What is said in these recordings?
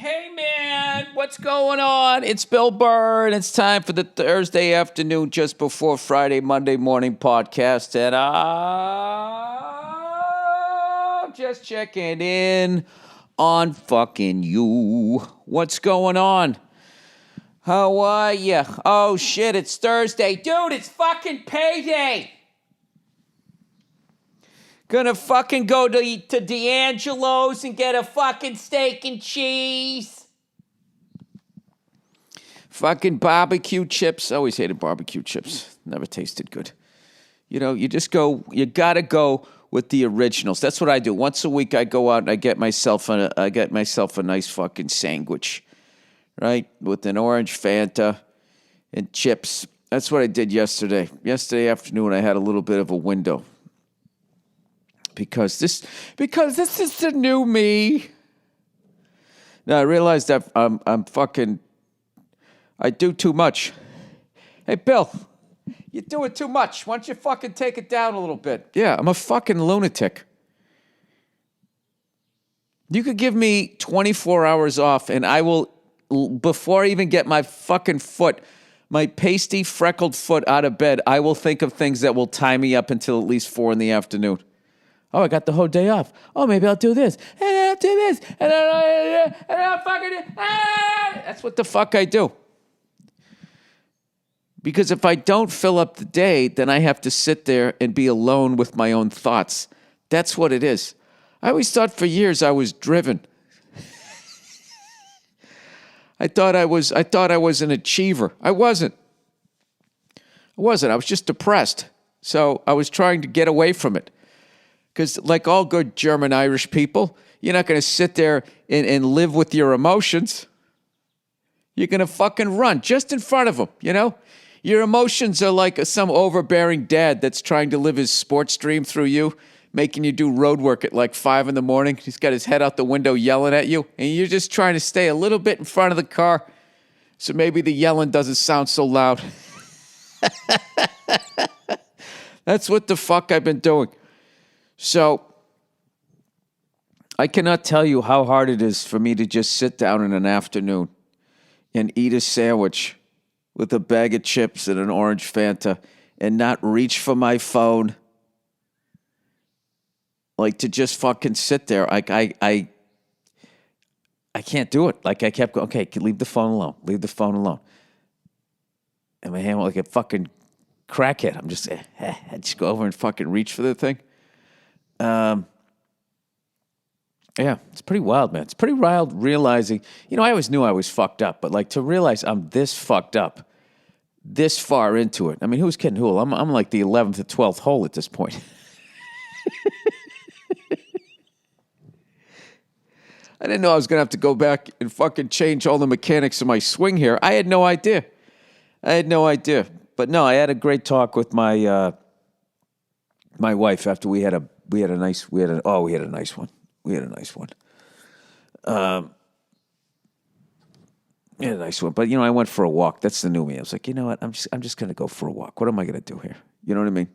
Hey man, what's going on? It's Bill Burr, and it's time for the Thursday afternoon, just before Friday, Monday morning podcast. And I'm just checking in on fucking you. What's going on? How are ya? Oh shit, it's Thursday. Dude, it's fucking payday. Gonna fucking go to D'Angelo's and get a fucking steak and cheese. Fucking barbecue chips. I always hated barbecue chips. Never tasted good. You know, you gotta go with the originals. That's what I do. Once a week I go out and I get myself a nice fucking sandwich. Right? With an orange Fanta and chips. That's what I did yesterday. Yesterday afternoon I had a little bit of a window. Because this is the new me. Now I realized that I do too much. Hey Bill, you're doing too much. Why don't you fucking take it down a little bit? Yeah, I'm a fucking lunatic. You could give me 24 hours off and I will, before I even get my fucking foot, my pasty freckled foot out of bed, I will think of things that will tie me up until at least 4 p.m. Oh, I got the whole day off. Oh, maybe I'll do this. And I'll do this. And I'll fucking... That's what the fuck I do. Because if I don't fill up the day, then I have to sit there and be alone with my own thoughts. That's what it is. I always thought for years I was driven. I thought I was an achiever. I wasn't. I was just depressed. So I was trying to get away from it. Because like all good German-Irish people, you're not going to sit there and live with your emotions. You're going to fucking run just in front of them, you know? Your emotions are like some overbearing dad that's trying to live his sports dream through you, making you do road work at like 5 a.m. He's got his head out the window yelling at you, and you're just trying to stay a little bit in front of the car so maybe the yelling doesn't sound so loud. That's what the fuck I've been doing. So, I cannot tell you how hard it is for me to just sit down in an afternoon and eat a sandwich with a bag of chips and an orange Fanta and not reach for my phone. Like, to just fucking sit there. I can't do it. Like, I kept going, okay, leave the phone alone. Leave the phone alone. And my hand went like a fucking crackhead. I'm just, I just go over and fucking reach for the thing. Yeah, it's pretty wild, man. It's pretty wild realizing, you know, I always knew I was fucked up, but like to realize I'm this fucked up, this far into it. I mean, who's kidding who? I'm like the 11th or 12th hole at this point. I didn't know I was going to have to go back and fucking change all the mechanics of my swing here. I had no idea. But no, I had a great talk with my wife after we had a nice one. We had a nice one. But you know, I went for a walk. That's the new me. I was like, you know what? I'm just going to go for a walk. What am I going to do here? You know what I mean?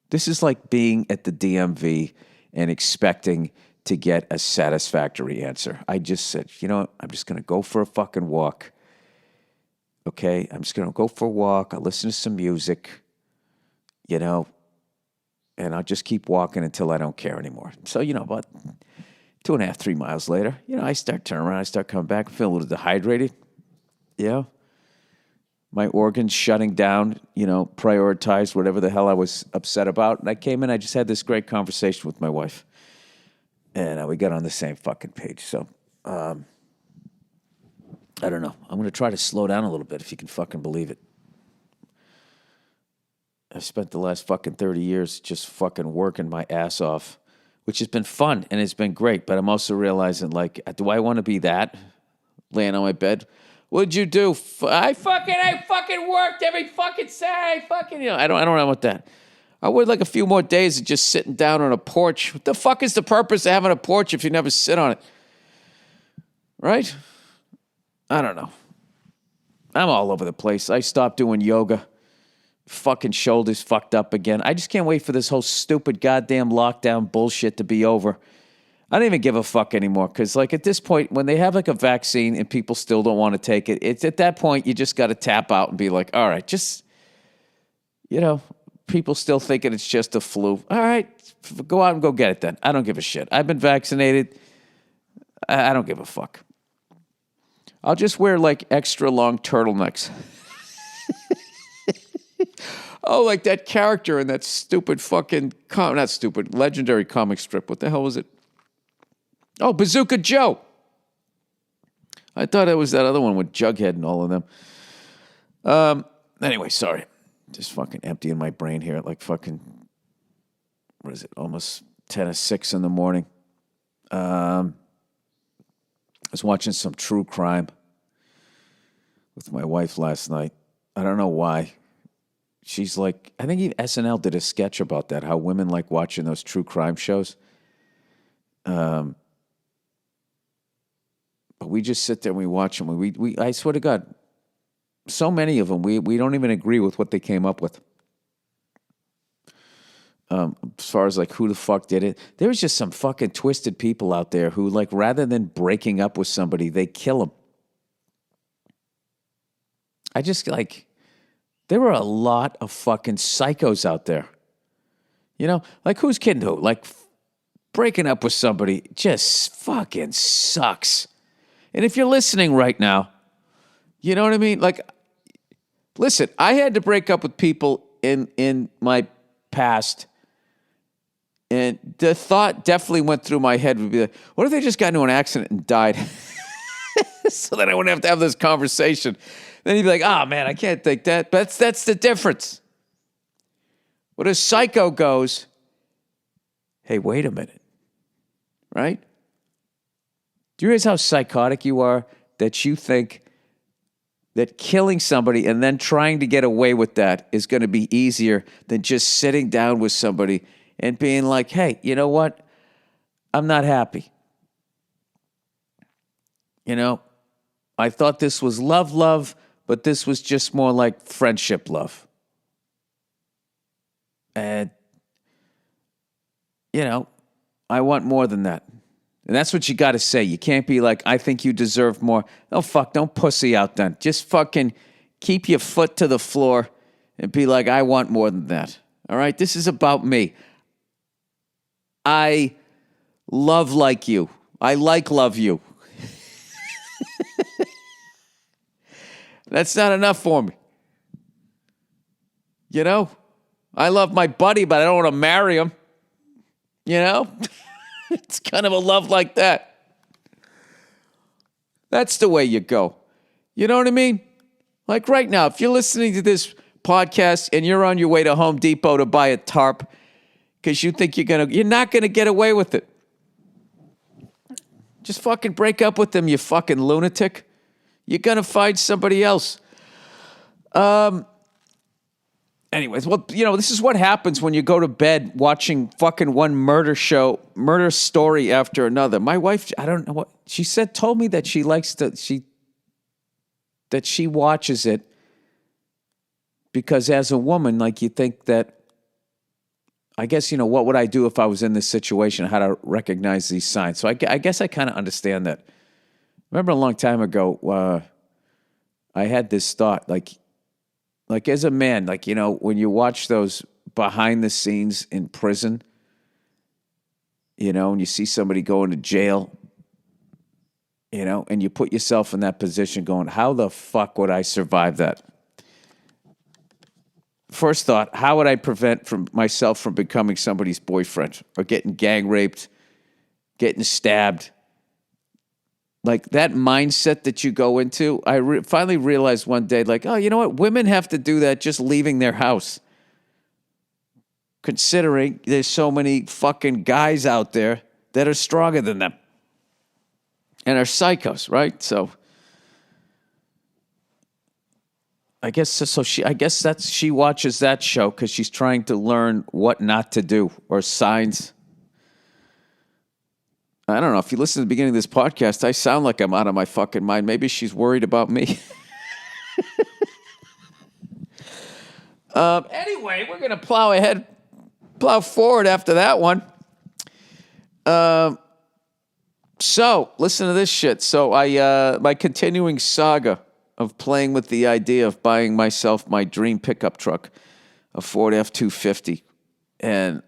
This is like being at the DMV and expecting to get a satisfactory answer. I just said, you know what? I'm just going to go for a fucking walk. Okay? I'm just going to go for a walk. I'll listen to some music. You know, and I'll just keep walking until I don't care anymore. So, you know, about 2.5, 3 miles later, you know, I start turning around, I start coming back, I feel a little dehydrated. You know, my organs shutting down, you know, prioritized whatever the hell I was upset about. And I came in, I just had this great conversation with my wife. And we got on the same fucking page. So, I don't know. I'm going to try to slow down a little bit, if you can fucking believe it. I've spent the last fucking 30 years just fucking working my ass off, which has been fun and it's been great. But I'm also realizing, like, do I want to be that? Laying on my bed? What'd you do? I fucking worked every fucking Saturday. You know, I don't know about that. I would like a few more days of just sitting down on a porch. What the fuck is the purpose of having a porch if you never sit on it? Right? I don't know. I'm all over the place. I stopped doing yoga. Fucking shoulders fucked up again. I just can't wait for this whole stupid goddamn lockdown bullshit to be over. I don't even give a fuck anymore because, like, at this point, when they have like a vaccine and people still don't want to take it, it's at that point you just got to tap out and be like, all right, just, people still thinking it's just a flu. All right, go out and go get it then. I don't give a shit. I've been vaccinated. I don't give a fuck. I'll just wear like extra long turtlenecks. Oh, like that character in that stupid fucking, not stupid, legendary comic strip. What the hell was it? Oh, Bazooka Joe. I thought it was that other one with Jughead and all of them. Anyway, sorry. Just fucking emptying my brain here at like fucking, what is it, almost 10:06 in the morning. I was watching some true crime with my wife last night. I don't know why. She's like, I think even SNL did a sketch about that, how women like watching those true crime shows. But we just sit there and we watch them. We I swear to God, so many of them, we don't even agree with what they came up with. As far as like who the fuck did it. There was just some fucking twisted people out there who, like, rather than breaking up with somebody, they kill them. I just, like, there were a lot of fucking psychos out there. Like, who's kidding who? Like, breaking up with somebody just fucking sucks. And if you're listening right now, you know what I mean? Like, listen, I had to break up with people in my past, and the thought definitely went through my head would be like, what if they just got into an accident and died? So that I wouldn't have to have this conversation. Then you'd be like, oh, man, I can't think that. But that's the difference. When a psycho goes, hey, wait a minute, right? Do you realize how psychotic you are that you think that killing somebody and then trying to get away with that is going to be easier than just sitting down with somebody and being like, hey, you know what? I'm not happy. I thought this was love, but this was just more like friendship love. And, I want more than that. And that's what you got to say. You can't be like, I think you deserve more. Oh, fuck, don't pussy out then. Just fucking keep your foot to the floor and be like, I want more than that. All right? This is about me. I love like you. I love you. That's not enough for me. I love my buddy, but I don't want to marry him. It's kind of a love like that. That's the way you go. You know what I mean? Like right now, if you're listening to this podcast and you're on your way to Home Depot to buy a tarp because you think you're not gonna get away with it. Just fucking break up with them, you fucking lunatic. You're gonna find somebody else. Anyways, well, this is what happens when you go to bed watching fucking one murder story after another. My wife, I don't know what she told me that she likes that she watches it because as a woman, like, you think that, I guess, what would I do if I was in this situation? How to recognize these signs. So I guess I kind of understand that. I remember a long time ago, I had this thought, like as a man, like, when you watch those behind the scenes in prison, and you see somebody going to jail, and you put yourself in that position going, how the fuck would I survive that? First thought, how would I prevent myself from becoming somebody's boyfriend or getting gang raped, getting stabbed? Like, that mindset that you go into, I finally realized one day, like, oh, you know what? Women have to do that just leaving their house. Considering there's so many fucking guys out there that are stronger than them and are psychos, right? So I guess she watches that show because she's trying to learn what not to do or signs. I don't know. If you listen to the beginning of this podcast, I sound like I'm out of my fucking mind. Maybe she's worried about me. Anyway, we're going to plow forward after that one. So, listen to this shit. So, my continuing saga of playing with the idea of buying myself my dream pickup truck, a Ford F-250. And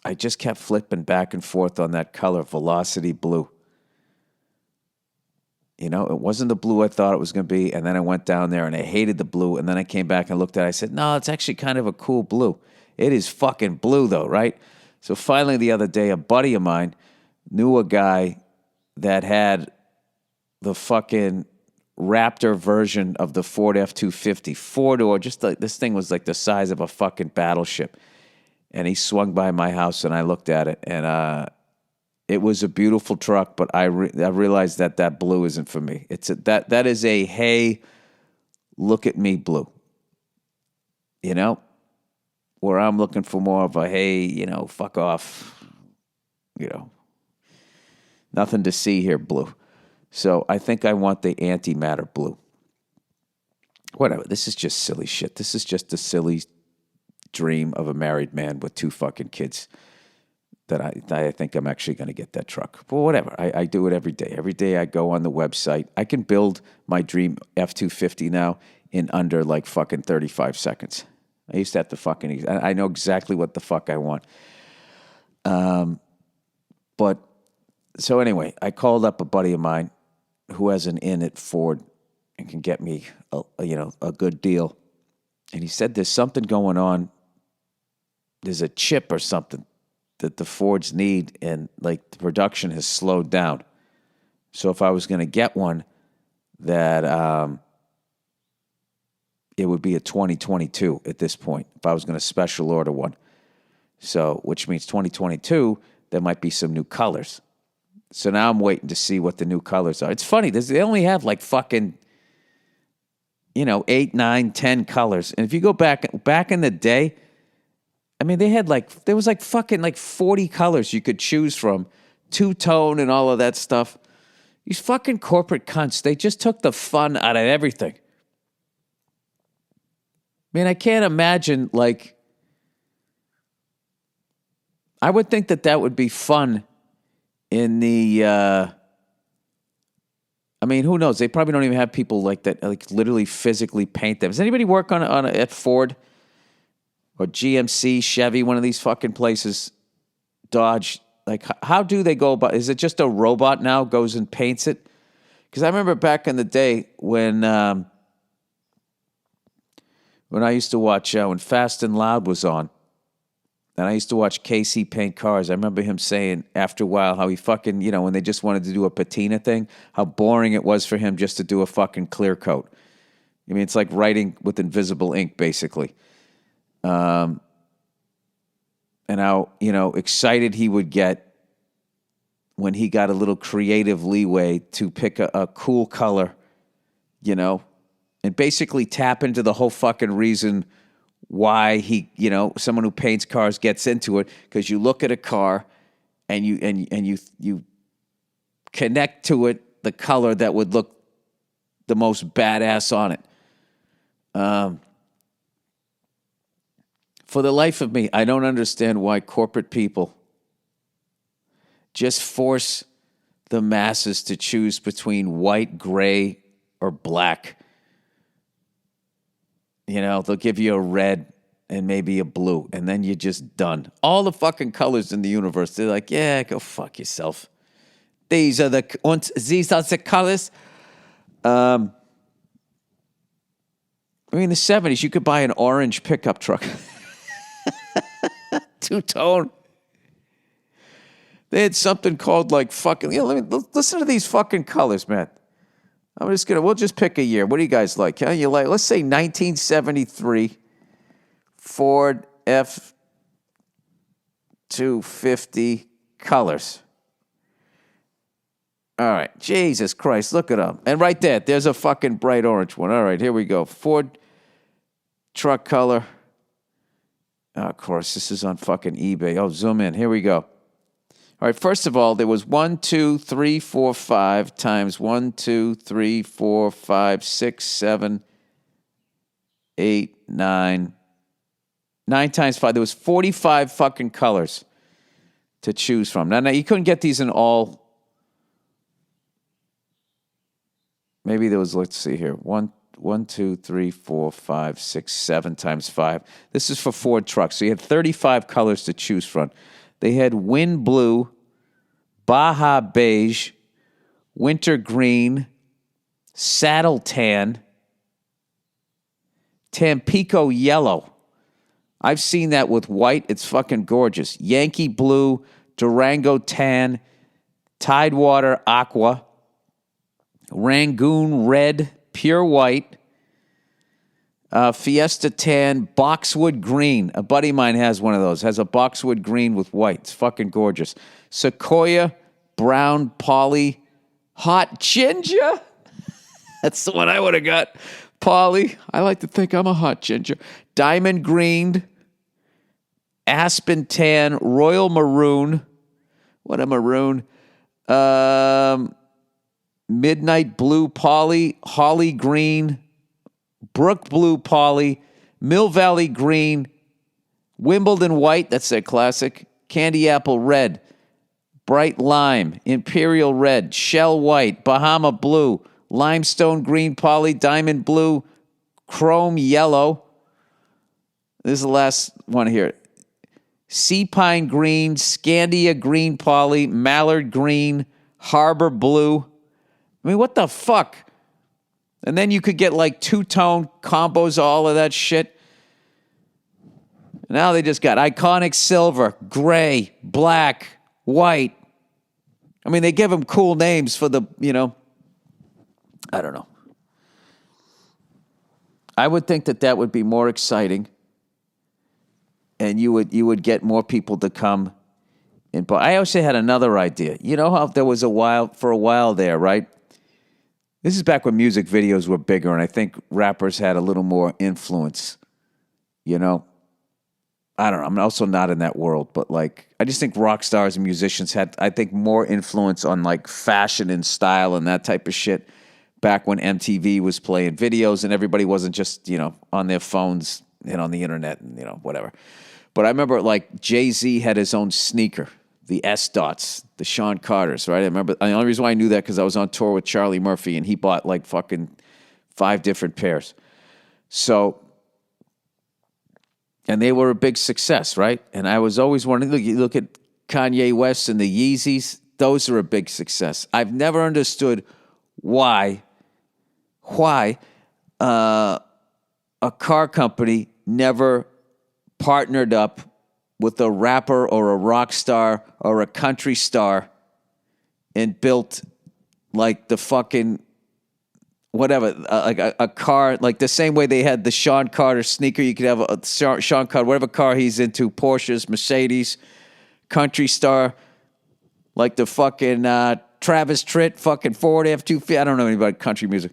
I just kept flipping back and forth on that color, Velocity Blue. You know, it wasn't the blue I thought it was going to be. And then I went down there and I hated the blue. And then I came back and looked at it. I said, no, it's actually kind of a cool blue. It is fucking blue, though, right? So finally, the other day, a buddy of mine knew a guy that had the fucking Raptor version of the Ford F-250, four-door, just like this thing was like the size of a fucking battleship. And he swung by my house, and I looked at it, and it was a beautiful truck, but I realized that blue isn't for me. That is a, hey, look at me blue. You know? Where I'm looking for more of a, hey, you know, fuck off. You know, nothing to see here blue. So I think I want the antimatter blue. Whatever. This is just silly shit. This is just a silly dream of a married man with 2 fucking kids that I think I'm actually going to get that truck. But whatever. I do it every day. Every day I go on the website. I can build my dream F-250 now in under like fucking 35 seconds. I used to have to fucking... I know exactly what the fuck I want. But... So anyway, I called up a buddy of mine who has an in at Ford and can get me a good deal. And he said there's something going on. There's a chip or something that the Fords need, and like the production has slowed down. So if I was going to get one, that it would be a 2022 at this point if I was going to special order one. So, which means 2022, there might be some new colors. So now I'm waiting to see what the new colors are. It's funny, they only have like fucking, 8, 9, 10 colors. And if you go back in the day, I mean, there was like fucking like 40 colors you could choose from, two-tone and all of that stuff. These fucking corporate cunts, they just took the fun out of everything. I mean, I can't imagine, like, I would think that would be fun in the, I mean, who knows? They probably don't even have people like that, like literally physically paint them. Does anybody work at Ford or GMC, Chevy, one of these fucking places, Dodge? Like, how do they go about? Is it just a robot now goes and paints it? Because I remember back in the day when I used to watch when Fast and Loud was on. And I used to watch Casey paint cars. I remember him saying after a while how he fucking, when they just wanted to do a patina thing, how boring it was for him just to do a fucking clear coat. I mean, it's like writing with invisible ink, basically. And how, excited he would get when he got a little creative leeway to pick a cool color, and basically tap into the whole fucking reason why he, someone who paints cars gets into it, because you look at a car and you connect to it the color that would look the most badass on it. For the life of me, I don't understand why corporate people just force the masses to choose between white, gray, or black. They'll give you a red and maybe a blue, and then you're just done. All the fucking colors in the universe, they're like, yeah, go fuck yourself. These are the colors. I mean, in the 70s, you could buy an orange pickup truck. Two-tone. They had something called like fucking, listen to these fucking colors, man. We'll just pick a year. What do you guys like? Huh? Let's say 1973 Ford F-250 colors. All right. Jesus Christ, look at them. And right there's a fucking bright orange one. All right, here we go. Ford truck color. Oh, of course, this is on fucking eBay. Oh, zoom in. Here we go. All right, first of all, there was 1, 2, 3, 4, 5 times 1, 2, 3, 4, 5, 6, 7, 8, 9. 9 times 5. There was 45 fucking colors. to choose from. Now, you couldn't get these in all. Maybe there was, let's see here, 1, 2, 3, 4, 5, 6, 7 times 5. This is for Ford trucks. So you had 35 colors to choose from. They had wind blue, Baja beige, winter green, saddle tan, Tampico yellow. I've seen that with white. It's fucking gorgeous. Yankee blue, Durango tan, Tidewater aqua, Rangoon red, pure white, Fiesta tan, boxwood green. A buddy of mine has one of those. Has a boxwood green with white. It's fucking gorgeous. Sequoia, brown, poly, hot ginger. That's the one I would have got. Polly. I like to think I'm a hot ginger. Diamond green, aspen tan, royal maroon. What a maroon. Midnight blue poly, holly green, brook blue poly, Mill Valley green, Wimbledon white, that's their classic, candy apple red, bright lime, imperial red, shell white, Bahama blue, limestone green poly, diamond blue, chrome yellow. This is the last one here. Sea pine green, Scandia green poly, mallard green, harbor blue. I mean, what the fuck? And then you could get like two-tone combos, all of that shit. Now they just got iconic silver, gray, black, white. I mean, they give them cool names for the, I don't know. I would think that would be more exciting, and you would get more people to come in. But I also had another idea. You know how there was for a while there, right? This is back when music videos were bigger, and I think rappers had a little more influence, I don't know. I'm also not in that world, but I just think rock stars and musicians had, I think, more influence on fashion and style and that type of shit back when MTV was playing videos and everybody wasn't just, on their phones and on the internet and, whatever. But I remember Jay-Z had his own sneaker, the S dots, the Sean Carters, right? I remember the only reason why I knew that because I was on tour with Charlie Murphy and he bought fucking 5 different pairs. So, and they were a big success, right? And I was always wondering, look at Kanye West and the Yeezys. Those are a big success. I've never understood why a car company never partnered up with a rapper or a rock star or a country star and built the fucking whatever, a car, the same way they had the Sean Carter sneaker. You could have a Sean Carter, whatever car he's into, Porsches, Mercedes, country star, the fucking Travis Tritt, fucking Ford F-250. I don't know anybody country music.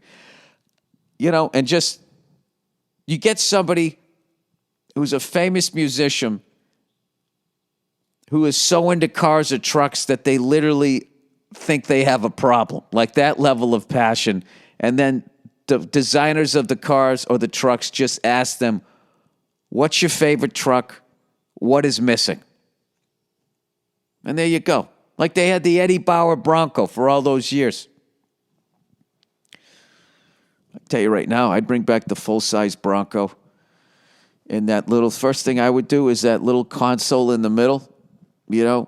And just, you get somebody who's a famous musician who is so into cars or trucks that they literally think they have a problem, that level of passion. And then the designers of the cars or the trucks just ask them, what's your favorite truck? What is missing? And there you go. They had the Eddie Bauer Bronco for all those years. I tell you right now, I'd bring back the full-size Bronco. And that first thing I would do is that little console in the middle. You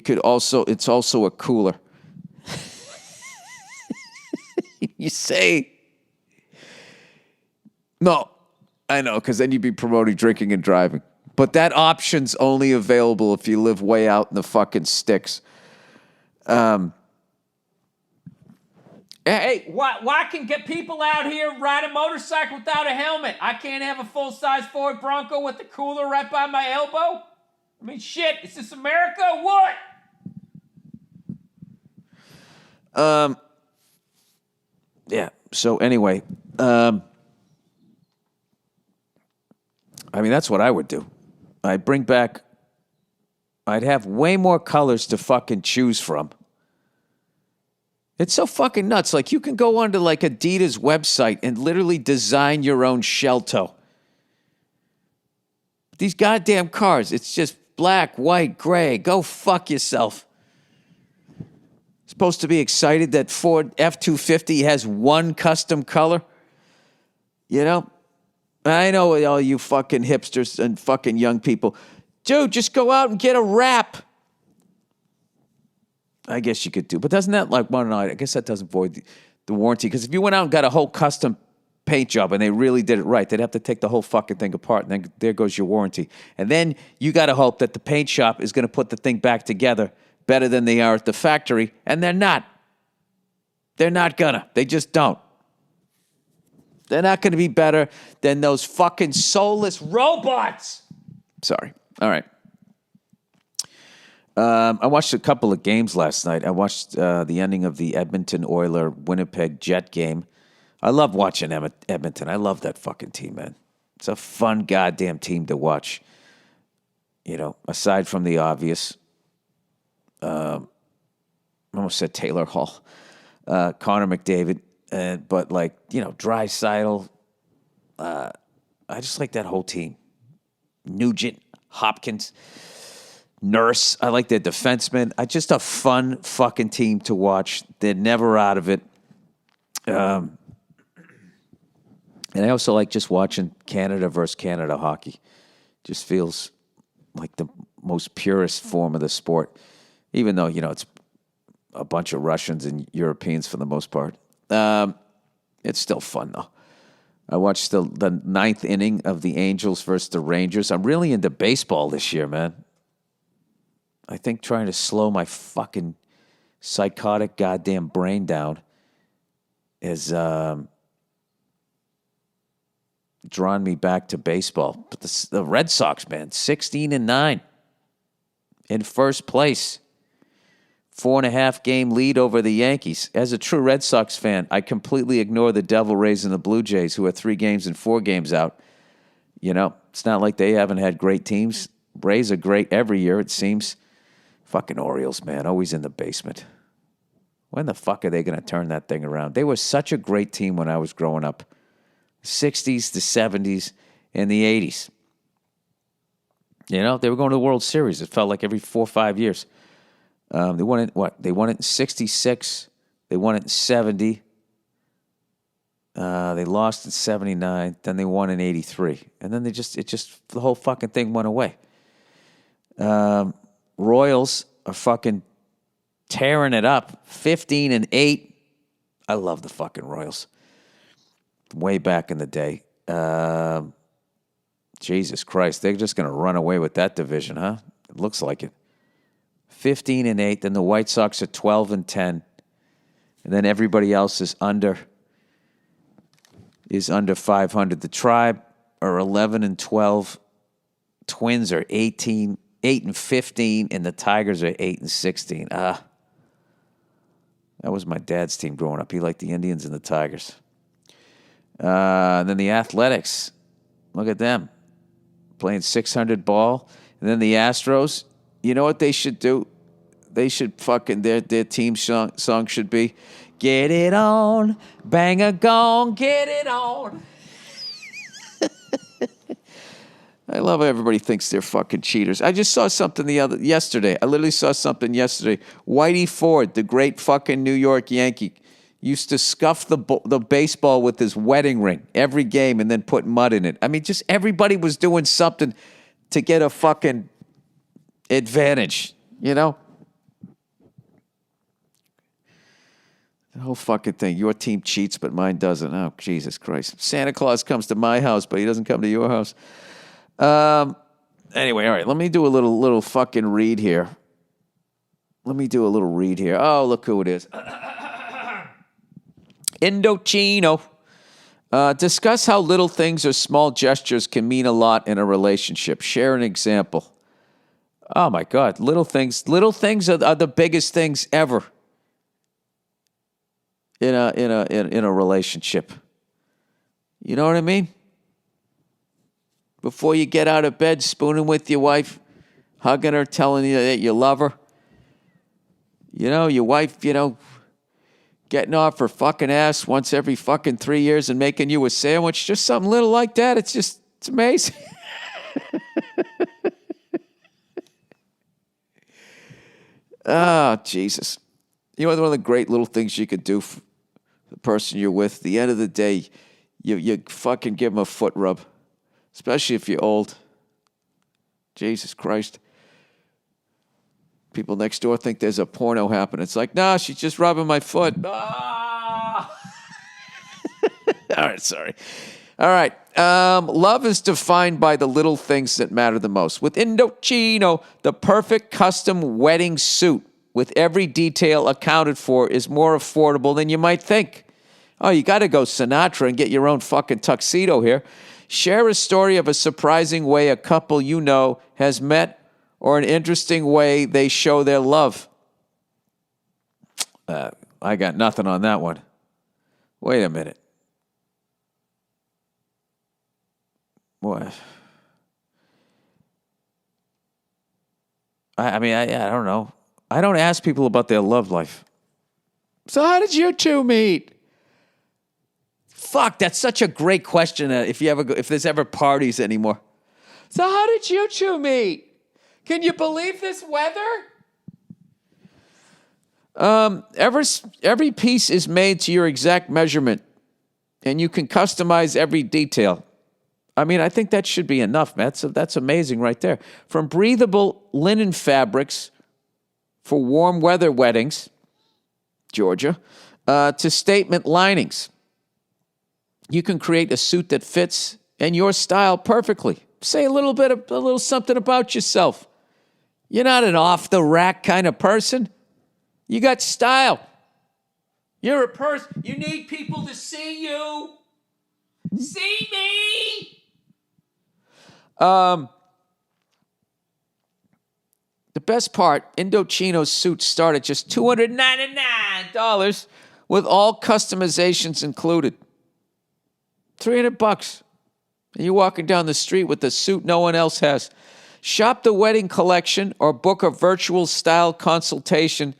could also, it's also a cooler. You say, no, I know, because then you'd be promoting drinking and driving. But that option's only available if you live way out in the fucking sticks. Hey, why can get people out here ride a motorcycle without a helmet? I can't have a full-size Ford Bronco with the cooler right by my elbow? I mean, shit, is this America or what? Yeah, so anyway, I mean, that's what I would do. I'd have way more colors to fucking choose from. It's so fucking nuts. You can go onto Adidas website and literally design your own shell toe. These goddamn cars, it's just black, white, gray. Go fuck yourself. Supposed to be excited that Ford F-250 has one custom color? You know? I know all you fucking hipsters and fucking young people. Dude, just go out and get a wrap. I guess you could do. But doesn't that I guess that doesn't void the warranty. Because if you went out and got a whole custom paint job and they really did it right, they'd have to take the whole fucking thing apart. And then there goes your warranty. And then you got to hope that the paint shop is going to put the thing back together better than they are at the factory. And they're not. They're not gonna. They just don't. They're not going to be better than those fucking soulless robots. Sorry. All right. I watched a couple of games last night. I watched the ending of the Edmonton Oiler-Winnipeg Jet game. I love watching Edmonton. I love that fucking team, man. It's a fun goddamn team to watch. You know, aside from the obvious. I almost said Taylor Hall. Connor McDavid. But Draisaitl, I just like that whole team. Nugent, Hopkins, Nurse. I like their defensemen. Just a fun fucking team to watch. They're never out of it. And I also like just watching Canada versus Canada hockey. Just feels like the most purest form of the sport. Even though, it's a bunch of Russians and Europeans for the most part. It's still fun, though. I watched the ninth inning of the Angels versus the Rangers. I'm really into baseball this year, man. I think trying to slow my fucking psychotic goddamn brain down has drawn me back to baseball. But the Red Sox, man, 16-9 in first place. 4.5 game lead over the Yankees. As a true Red Sox fan, I completely ignore the Devil Rays and the Blue Jays, who are 3 games and 4 games out. It's not like they haven't had great teams. Rays are great every year, it seems. Fucking Orioles, man, always in the basement. When the fuck are they going to turn that thing around? They were such a great team when I was growing up. 60s, the 70s, and the 80s. They were going to the World Series. It felt like every 4 or 5 years. They won it, They won it in 66. They won it in 70. They lost in 79. Then they won in 83. And then the whole fucking thing went away. Royals are fucking tearing it up. 15-8. I love the fucking Royals. Way back in the day. Jesus Christ. They're just going to run away with that division, huh? It looks like it. 15-8. Then the White Sox are 12-10, and then everybody else is under 500. The Tribe are 11-12. Twins are 8-15, and the Tigers are 8-16. That was my dad's team growing up. He liked the Indians and the Tigers. And then the Athletics, look at them playing 600 ball, and then the Astros. You know what they should do? They should fucking, their team song should be, get it on, bang a gong, get it on. I love how everybody thinks they're fucking cheaters. I just saw something yesterday. I literally saw something yesterday. Whitey Ford, the great fucking New York Yankee, used to scuff the baseball with his wedding ring every game and then put mud in it. I mean, just everybody was doing something to get a fucking advantage, The whole fucking thing. Your team cheats, but mine doesn't. Oh, Jesus Christ. Santa Claus comes to my house, but he doesn't come to your house. Anyway, all right. Let me do a little fucking read here. Oh, look who it is. Indochino. Discuss how little things or small gestures can mean a lot in a relationship. Share an example. Oh, my God. Little things are the biggest things ever. In a relationship. You know what I mean? Before you get out of bed, spooning with your wife, hugging her, telling you that you love her. Your wife, getting off her fucking ass once every fucking 3 years and making you a sandwich. Just something little like that. It's amazing. Oh, Jesus. You know, one of the great little things you could do for the person you're with, at the end of the day, you fucking give them a foot rub, especially if you're old. Jesus Christ. People next door think there's a porno happening. It's like, nah, she's just rubbing my foot. Ah! All right, sorry. All right. Love is defined by the little things that matter the most. With Indochino, the perfect custom wedding suit with every detail accounted for is more affordable than you might think. Oh, you got to go Sinatra and get your own fucking tuxedo here. Share a story of a surprising way a couple you know has met or an interesting way they show their love. I got nothing on that one. Wait a minute. What? I don't know. I don't ask people about their love life. So how did you two meet? Fuck, that's such a great question. If there's ever parties anymore. So how did you two meet? Can you believe this weather? Every piece is made to your exact measurement, and you can customize every detail. I mean, I think that should be enough, Matt. So that's amazing right there. From breathable linen fabrics for warm weather weddings, Georgia, to statement linings. You can create a suit that fits and your style perfectly. Say a little something about yourself. You're not an off-the-rack kind of person. You got style. You're a person. You need people to see you. See me. The best part, Indochino's suits start at just $299 with all customizations included. $300. And you're walking down the street with a suit no one else has. Shop the wedding collection or book a virtual style consultation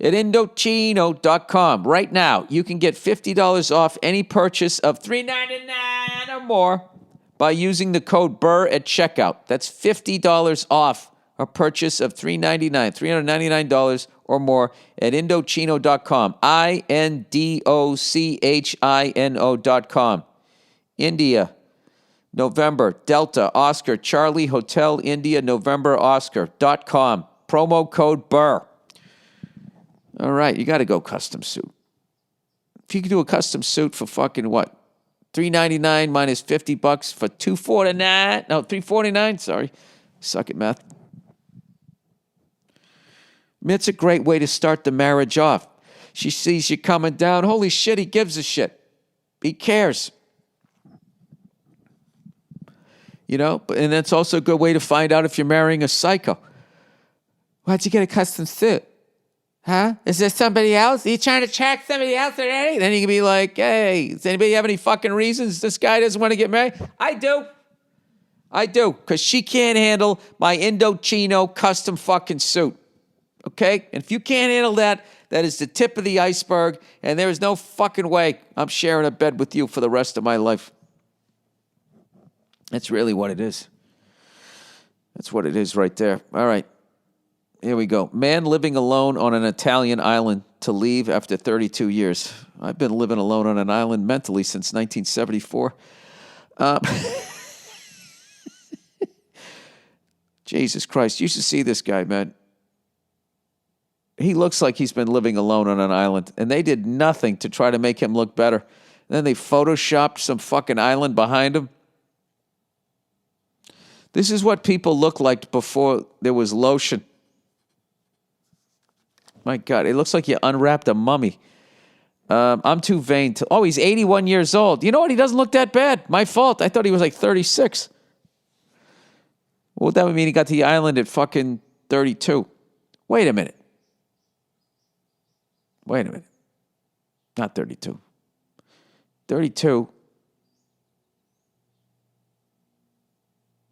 at Indochino.com. Right now, you can get $50 off any purchase of $399 or more by using the code Burr at checkout. That's $50 off a purchase of $399 or more at Indochino.com. INDOCHINO.com. India, November, Delta, Oscar, Charlie, Hotel, India, November, Oscar.com. Promo code Burr. All right, you got to go custom suit. If you could do a custom suit for fucking what? $399 minus $50 for $249. No, $349. Sorry. Suck at math. I mean, it's a great way to start the marriage off. She sees you coming down. Holy shit, he gives a shit. He cares. You know, and that's also a good way to find out if you're marrying a psycho. Why'd you get a custom suit? Huh? Is there somebody else? Are you trying to track somebody else already? Then you can be like, hey, does anybody have any fucking reasons this guy doesn't want to get married? I do, because she can't handle my Indochino custom fucking suit. Okay? And if you can't handle that, that is the tip of the iceberg, and there is no fucking way I'm sharing a bed with you for the rest of my life. That's really what it is. That's what it is right there. All right. Here we go. Man living alone on an Italian island to leave after 32 years. I've been living alone on an island mentally since 1974. Jesus Christ. You should see this guy, man. He looks like he's been living alone on an island, and they did nothing to try to make him look better. And then they photoshopped some fucking island behind him. This is what people looked like before there was lotion. My God, it looks like you unwrapped a mummy. I'm too vain to... Oh, he's 81 years old. You know what? He doesn't look that bad. My fault. I thought he was like 36. Well, that would mean he got to the island at fucking 32. Wait a minute. Not 32. 32.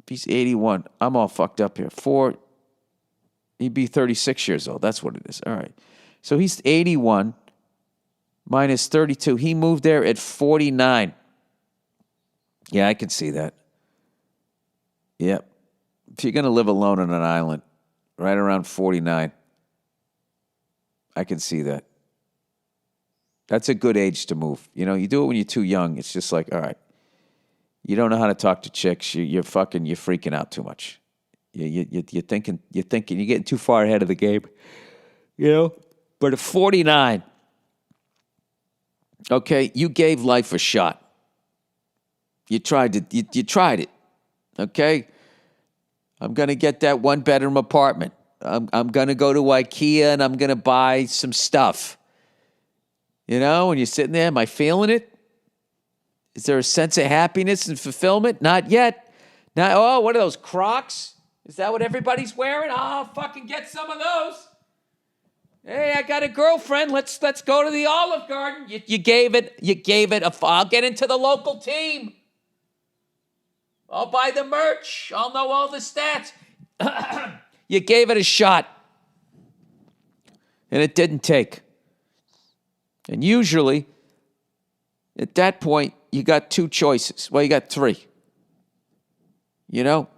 If he's 81, I'm all fucked up here. He'd be 36 years old. That's what it is. All right. So he's 81 minus 32. He moved there at 49. Yeah, I can see that. Yep. If you're going to live alone on an island, right around 49, I can see that. That's a good age to move. You know, you do it when you're too young. It's just like, all right, you don't know how to talk to chicks. You're freaking out too much. You're thinking, you're getting too far ahead of the game. You know? But at 49, okay, you gave life a shot. You tried it. Okay? I'm going to get that one-bedroom apartment. I'm going to go to IKEA and I'm going to buy some stuff. You know, when you're sitting there, am I feeling it? Is there a sense of happiness and fulfillment? Not yet. Now, what are those, Crocs? Is that what everybody's wearing? I'll fucking get some of those. Hey, I got a girlfriend. Let's go to the Olive Garden. You gave it I'll get into the local team. I'll buy the merch. I'll know all the stats. You gave it a shot. And it didn't take. And usually, at that point, you got two choices. Well, you got three. You know?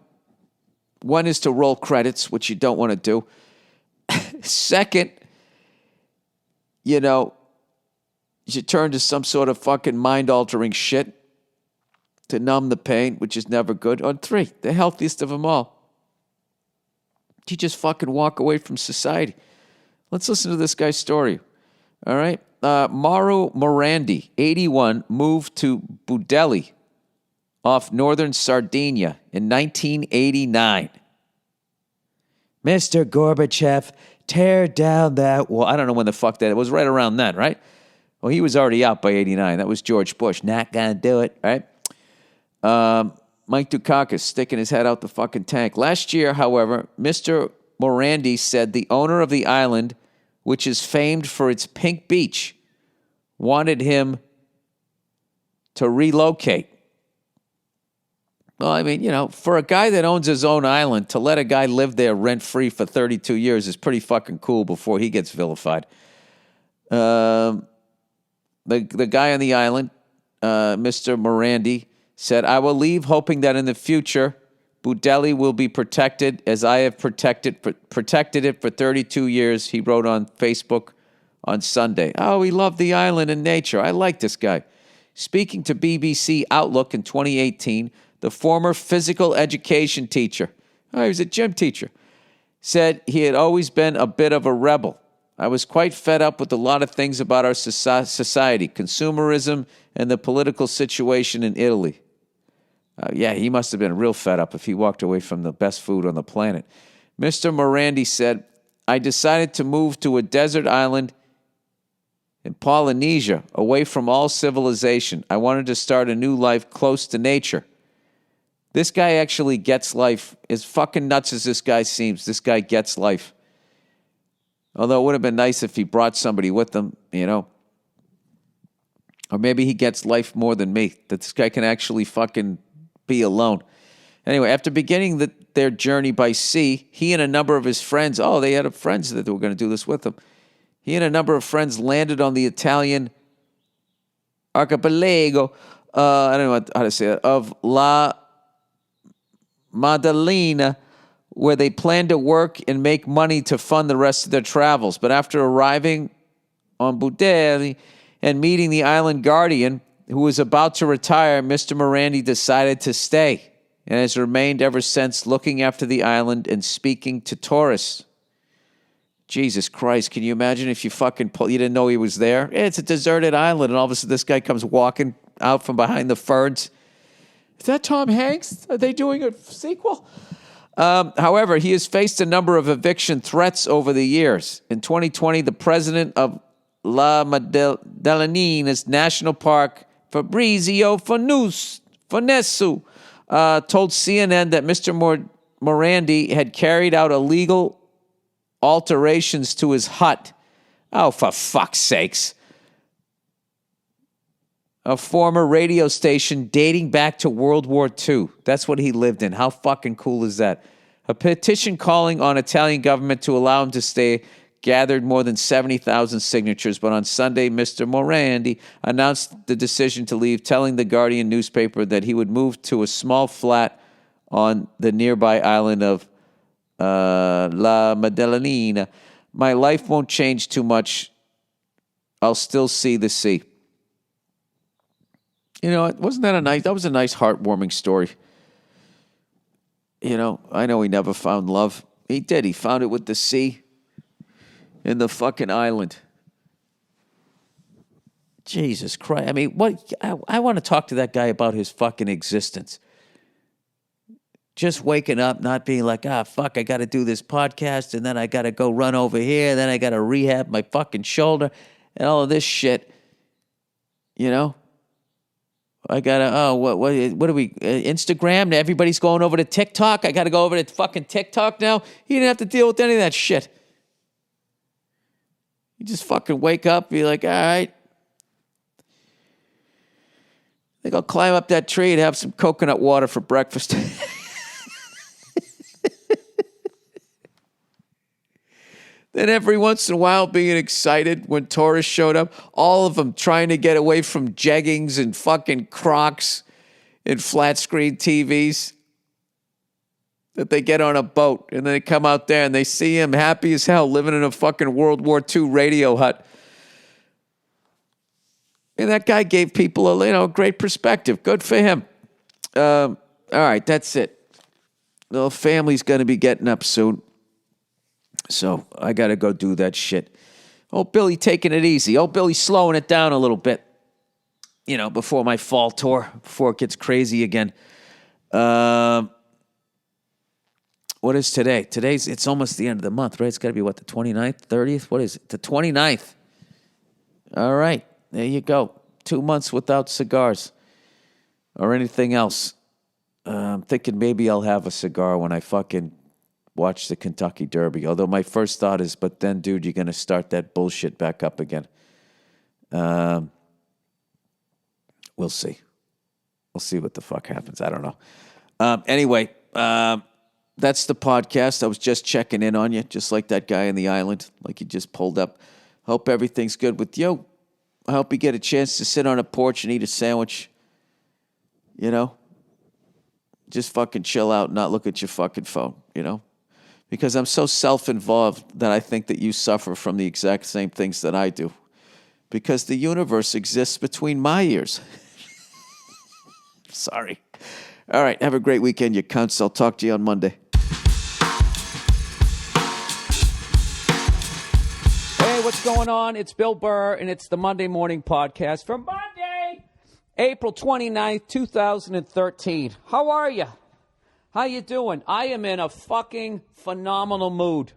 One is to roll credits, which you don't want to do. Second, you know, you turn to some sort of fucking mind-altering shit to numb the pain, which is never good. Or three, the healthiest of them all. You just fucking walk away from society. Let's listen to this guy's story. All right? Mauro Morandi, 81, moved to Budelli off northern Sardinia in 1989. Mr. Gorbachev, tear down that wall. I don't know when the fuck that... It was right around then, right? Well, he was already out by 89. That was George Bush. Not gonna do it, right? Mike Dukakis sticking his head out the fucking tank. Last year, however, Mr. Morandi said the owner of the island, which is famed for its pink beach, wanted him to relocate. Well, I mean, you know, for a guy that owns his own island, to let a guy live there rent-free for 32 years is pretty fucking cool before he gets vilified. The guy on the island, Mr. Morandi, said, I will leave hoping that in the future, Budelli will be protected as I have protected it for 32 years, he wrote on Facebook on Sunday. Oh, he loved the island and nature. I like this guy. Speaking to BBC Outlook in 2018, the former physical education teacher, he was a gym teacher, said he had always been a bit of a rebel. I was quite fed up with a lot of things about our society, consumerism, and the political situation in Italy. Yeah, he must have been real fed up if he walked away from the best food on the planet. Mr. Morandi said, I decided to move to a desert island in Polynesia, away from all civilization. I wanted to start a new life close to nature. This guy actually gets life. As fucking nuts as this guy seems, this guy gets life. Although it would have been nice if he brought somebody with him, you know. Or maybe he gets life more than me, that this guy can actually fucking be alone. Anyway, after beginning their journey by sea, he and a number of his friends, they had friends that were going to do this with him. He and a number of friends landed on the Italian archipelago, I don't know how to say that, of La Maddalena, where they planned to work and make money to fund the rest of their travels. But after arriving on Budelli and meeting the island guardian, who was about to retire, Mr. Morandi decided to stay and has remained ever since, looking after the island and speaking to tourists. Jesus Christ, can you imagine if you you didn't know he was there? It's a deserted island, and all of a sudden this guy comes walking out from behind the ferns. Is that Tom Hanks? Are they doing a sequel? However, he has faced a number of eviction threats over the years. In 2020, the president of La Maddalena's National Park, Fabrizio Fonessu, told CNN that Mr. Morandi had carried out illegal alterations to his hut. Oh, for fuck's sakes. A former radio station dating back to World War II. That's what he lived in. How fucking cool is that? A petition calling on Italian government to allow him to stay gathered more than 70,000 signatures, but on Sunday, Mr. Morandi announced the decision to leave, telling the Guardian newspaper that he would move to a small flat on the nearby island of La Maddalena. My life won't change too much. I'll still see the sea. You know, wasn't that that was a nice, heartwarming story. You know, I know he never found love. He did. He found it with the sea and the fucking island. Jesus Christ. I mean, what? I want to talk to that guy about his fucking existence. Just waking up, not being like, fuck, I got to do this podcast, and then I got to go run over here, then I got to rehab my fucking shoulder, and all of this shit. You know? I got to, what are we, Instagram? Everybody's going over to TikTok. I got to go over to fucking TikTok now. He didn't have to deal with any of that shit. You just fucking wake up, be like, all right. I think I'll climb up that tree and have some coconut water for breakfast. Then every once in a while being excited when tourists showed up, all of them trying to get away from jeggings and fucking Crocs and flat screen TVs, that they get on a boat and then they come out there and they see him happy as hell living in a fucking World War II radio hut. And that guy gave people a great perspective. Good for him. All right, that's it. The family's going to be getting up soon. So I got to go do that shit. Oh, Billy taking it easy. Oh, Billy slowing it down a little bit. You know, before my fall tour, before it gets crazy again. What is today? It's almost the end of the month, right? It's got to be, what, the 29th, 30th? What is it? The 29th. All right. There you go. 2 months without cigars or anything else. I'm thinking maybe I'll have a cigar when I fucking watch the Kentucky Derby. Although my first thought is, but then, dude, you're going to start that bullshit back up again. We'll see. We'll see what the fuck happens. I don't know. Anyway, that's the podcast. I was just checking in on you, just like that guy in the island, like you just pulled up. Hope everything's good with you. I hope you get a chance to sit on a porch and eat a sandwich. You know? Just fucking chill out and not look at your fucking phone, you know? Because I'm so self-involved that I think that you suffer from the exact same things that I do. Because the universe exists between my ears. Sorry. All right, have a great weekend, you cunts. I'll talk to you on Monday. Hey, what's going on? It's Bill Burr, and it's the Monday Morning Podcast for Monday, April 29th, 2013. How are you? How you doing? I am in a fucking phenomenal mood.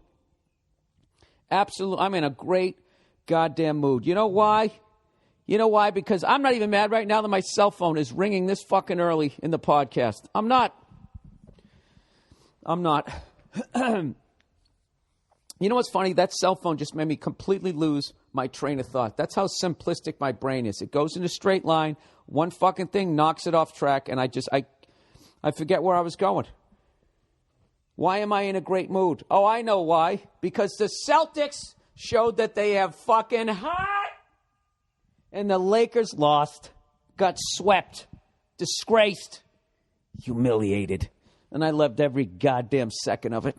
Absolutely. I'm in a great goddamn mood. You know why? You know why? Because I'm not even mad right now that my cell phone is ringing this fucking early in the podcast. I'm not. You know what's funny? That cell phone just made me completely lose my train of thought. That's how simplistic my brain is. It goes in a straight line. One fucking thing knocks it off track, and I forget where I was going. Why am I in a great mood? Oh, I know why. Because the Celtics showed that they have fucking heart. And the Lakers lost, got swept, disgraced, humiliated. And I loved every goddamn second of it.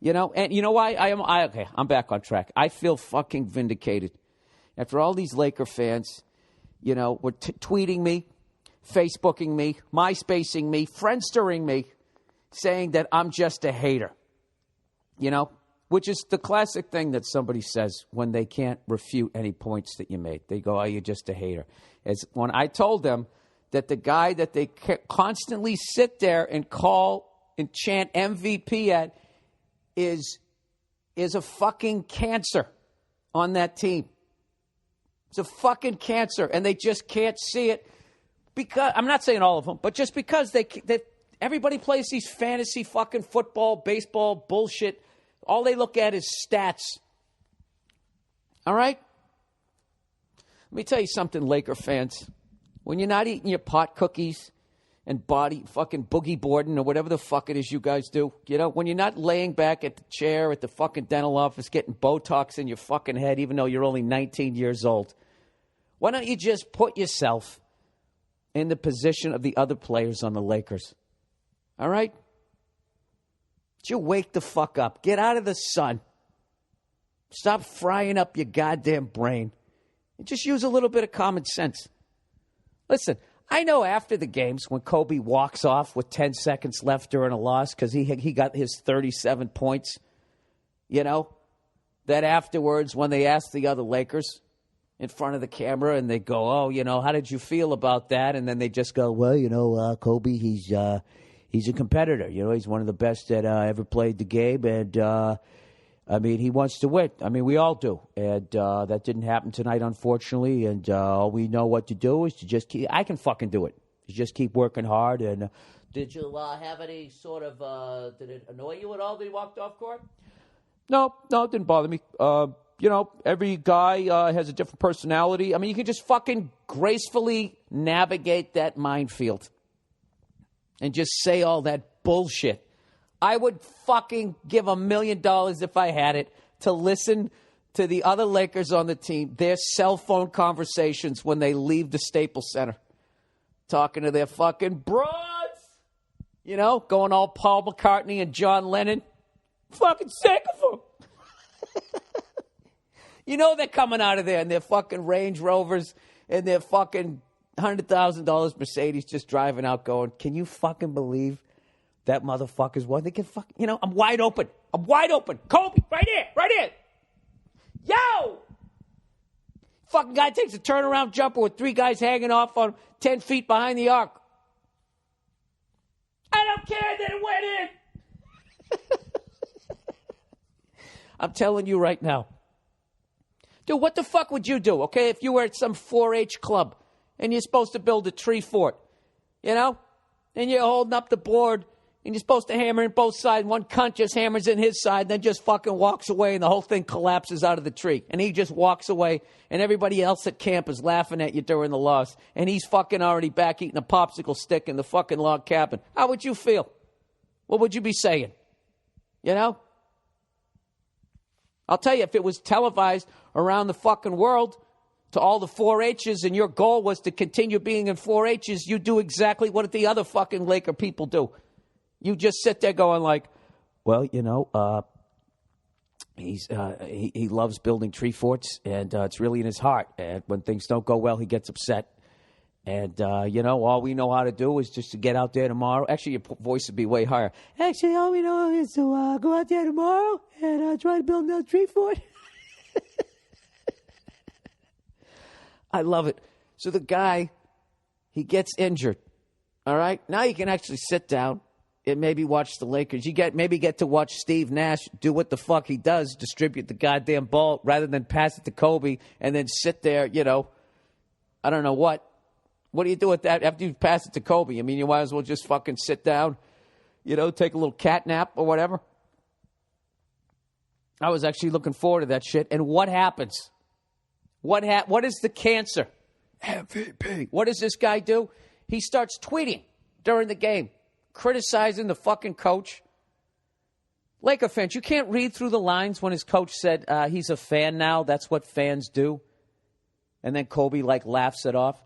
You know, and you know why? Okay, I'm back on track. I feel fucking vindicated. After all these Laker fans, you know, were tweeting me, Facebooking me, MySpacing me, Friendstering me, saying that I'm just a hater. You know, which is the classic thing that somebody says when they can't refute any points that you made. They go, oh, you're just a hater. As when I told them that the guy that they constantly sit there and call and chant MVP at is a fucking cancer on that team. It's a fucking cancer, and they just can't see it. Because I'm not saying all of them, but just because they everybody plays these fantasy fucking football, baseball bullshit. All they look at is stats. All right? Let me tell you something, Laker fans. When you're not eating your pot cookies and fucking boogie boarding or whatever the fuck it is you guys do, you know, when you're not laying back at the chair at the fucking dental office getting Botox in your fucking head even though you're only 19 years old, why don't you just put yourself in the position of the other players on the Lakers? All right? You wake the fuck up. Get out of the sun. Stop frying up your goddamn brain. And just use a little bit of common sense. Listen, I know after the games when Kobe walks off with 10 seconds left during a loss because he got his 37 points, that afterwards when they ask the other Lakers in front of the camera and they go, oh, how did you feel about that? And then they just go, well, Kobe, he's a competitor. He's one of the best that ever played the game. And, he wants to win. We all do. And that didn't happen tonight, unfortunately. And all we know what to do is to just keep – I can fucking do it. You just keep working hard. And did you have any sort of did it annoy you at all that he walked off court? No, it didn't bother me. Every guy has a different personality. You can just fucking gracefully navigate that minefield and just say all that bullshit. I would fucking give $1 million if I had it to listen to the other Lakers on the team, their cell phone conversations when they leave the Staples Center, talking to their fucking broads, going all Paul McCartney and John Lennon. Fucking sick of them. They're coming out of there in their fucking Range Rovers and their fucking $100,000 Mercedes just driving out going, can you fucking believe that motherfucker's what? They can fucking, I'm wide open. Kobe, right here. Yo! Fucking guy takes a turnaround jumper with 3 guys hanging off on 10 feet behind the arc. I don't care that it went in. I'm telling you right now. Dude, what the fuck would you do, okay, if you were at some 4-H club and you're supposed to build a tree fort, and you're holding up the board and you're supposed to hammer in both sides. One cunt just hammers in his side, then just fucking walks away and the whole thing collapses out of the tree. And he just walks away and everybody else at camp is laughing at you during the loss. And he's fucking already back eating a popsicle stick in the fucking log cabin. How would you feel? What would you be saying? I'll tell you, if it was televised around the fucking world to all the 4-H's and your goal was to continue being in 4-H's, you do exactly what the other fucking Laker people do. You just sit there going like, well, he loves building tree forts, and it's really in his heart. And when things don't go well, he gets upset. And, all we know how to do is just to get out there tomorrow. Actually, your voice would be way higher. Actually, all we know is to go out there tomorrow and try to build another tree fort. I love it. So the guy, he gets injured. All right? Now you can actually sit down and maybe watch the Lakers. Maybe get to watch Steve Nash do what the fuck he does, distribute the goddamn ball rather than pass it to Kobe and then sit there, I don't know what. What do you do with that after you pass it to Kobe? You might as well just fucking sit down, take a little cat nap or whatever. I was actually looking forward to that shit. And what happens? What is the cancer? MVP. What does this guy do? He starts tweeting during the game, criticizing the fucking coach. Laker fans, you can't read through the lines when his coach said he's a fan now. That's what fans do. And then Kobe laughs it off.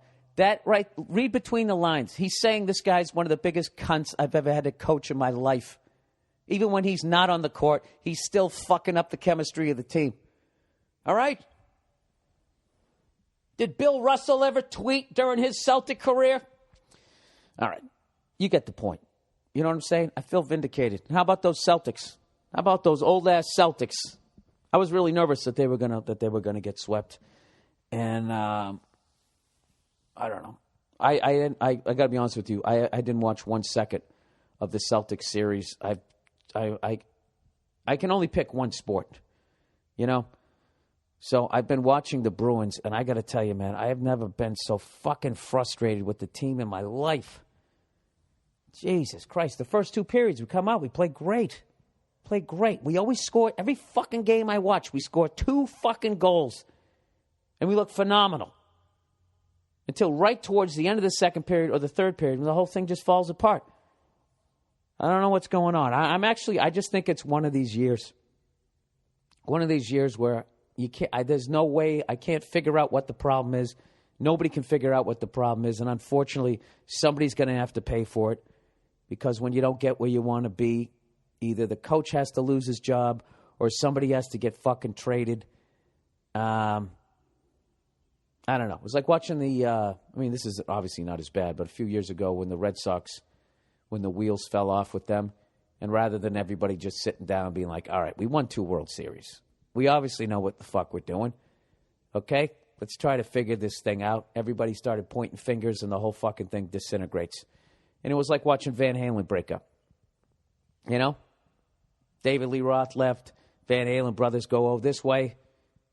Read between the lines. He's saying this guy's one of the biggest cunts I've ever had to coach in my life. Even when he's not on the court, he's still fucking up the chemistry of the team. All right? Did Bill Russell ever tweet during his Celtic career? All right. You get the point. You know what I'm saying? I feel vindicated. How about those Celtics? How about those old-ass Celtics? I was really nervous that they were gonna get swept. And I don't know. I got to be honest with you. I didn't watch 1 second of the Celtics series. I can only pick one sport, So I've been watching the Bruins, and I got to tell you, man, I have never been so fucking frustrated with the team in my life. Jesus Christ. The first 2 periods we come out, we play great. We always score. Every fucking game I watch, we score 2 fucking goals. And we look phenomenal. Until right towards the end of the second period or the third period when the whole thing just falls apart. I don't know what's going on. I just think it's one of these years. One of these years where you can't, there's no way, I can't figure out what the problem is. Nobody can figure out what the problem is. And unfortunately, somebody's going to have to pay for it. Because when you don't get where you want to be, either the coach has to lose his job or somebody has to get fucking traded. I don't know. It was like watching this is obviously not as bad, but a few years ago when the Red Sox, when the wheels fell off with them, and rather than everybody just sitting down and being like, all right, we won 2 World Series. We obviously know what the fuck we're doing. Okay? Let's try to figure this thing out. Everybody started pointing fingers and the whole fucking thing disintegrates. And it was like watching Van Halen break up. You know? David Lee Roth left. Van Halen brothers go this way.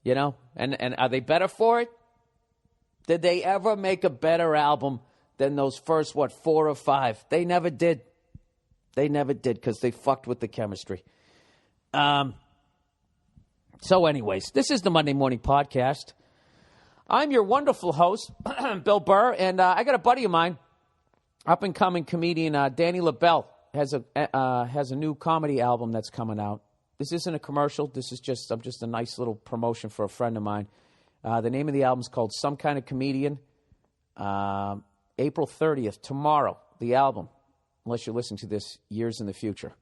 You know? And are they better for it? Did they ever make a better album than those first, 4 or 5? They never did. They never did because they fucked with the chemistry. So anyways, this is the Monday Morning Podcast. I'm your wonderful host, Bill Burr, and I got a buddy of mine, up-and-coming comedian Danny LaBelle, has a new comedy album that's coming out. This isn't a commercial. This is just a nice little promotion for a friend of mine. The name of the album is called Some Kind of Comedian. April 30th, tomorrow, the album. Unless you're listening to this years in the future,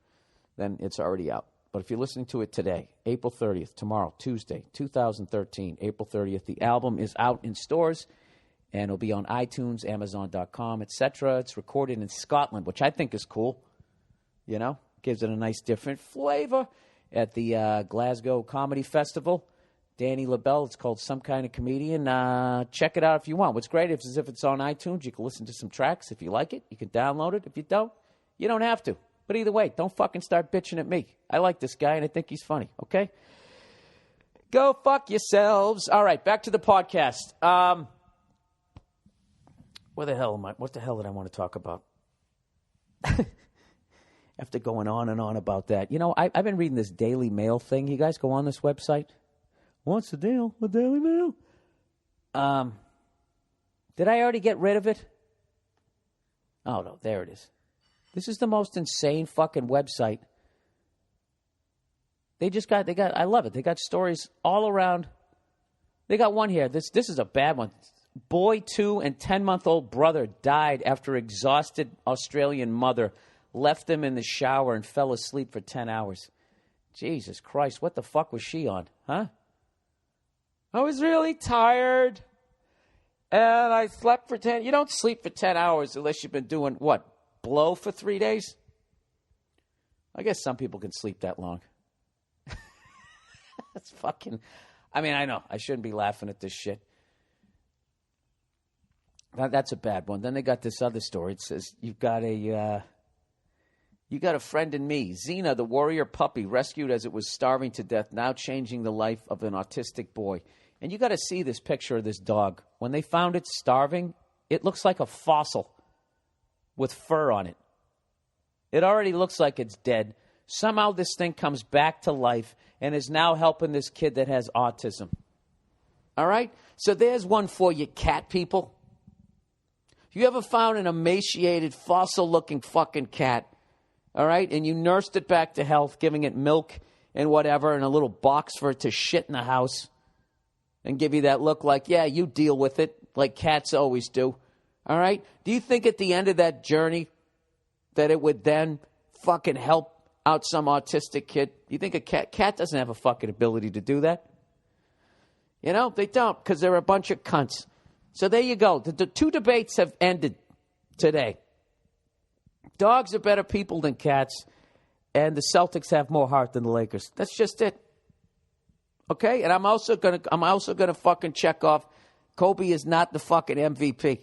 then it's already out. But if you're listening to it today, April 30th, tomorrow, Tuesday, 2013, April 30th, the album is out in stores, and it'll be on iTunes, Amazon.com, etc. It's recorded in Scotland, which I think is cool. You know, gives it a nice different flavor. At the Glasgow Comedy Festival, Danny LaBelle, it's called Some Kind of Comedian. Check it out if you want. What's great is if it's on iTunes, you can listen to some tracks. If you like it, you can download it. If you don't, you don't have to. But either way, don't fucking start bitching at me. I like this guy, and I think he's funny, okay? Go fuck yourselves. All right, back to the podcast. Where the hell am I? What the hell did I want to talk about? After going on and on about that. You know, I've been reading this Daily Mail thing. You guys go on this website? What's the deal with Daily Mail? Did I already get rid of it? Oh, no, there it is. This is the most insane fucking website. I love it. They got stories all around. They got one here. This is a bad one. Boy 2 and 10-month-old brother died after exhausted Australian mother left him in the shower and fell asleep for 10 hours. Jesus Christ, what the fuck was she on, huh? I was really tired, and I slept for 10. You don't sleep for 10 hours unless you've been doing, what, blow for 3 days? I guess some people can sleep that long. That's fucking, I mean, I know, I shouldn't be laughing at this shit. That's a bad one. Then they got this other story. It says, you got a friend in me. Xena, the warrior puppy, rescued as it was starving to death, now changing the life of an autistic boy. And you got to see this picture of this dog. When they found it starving, it looks like a fossil with fur on it. It already looks like it's dead. Somehow this thing comes back to life and is now helping this kid that has autism. All right? So there's one for you, cat people. If you ever found an emaciated, fossil-looking fucking cat, all right, and you nursed it back to health, giving it milk and whatever and a little box for it to shit in the house and give you that look like, yeah, you deal with it like cats always do, all right? Do you think at the end of that journey that it would then fucking help out some autistic kid? You think a cat doesn't have a fucking ability to do that? You know, they don't because they're a bunch of cunts. So there you go. The 2 debates have ended today. Dogs are better people than cats, and the Celtics have more heart than the Lakers. That's just it. Okay? And I'm also gonna fucking check off Kobe is not the fucking MVP.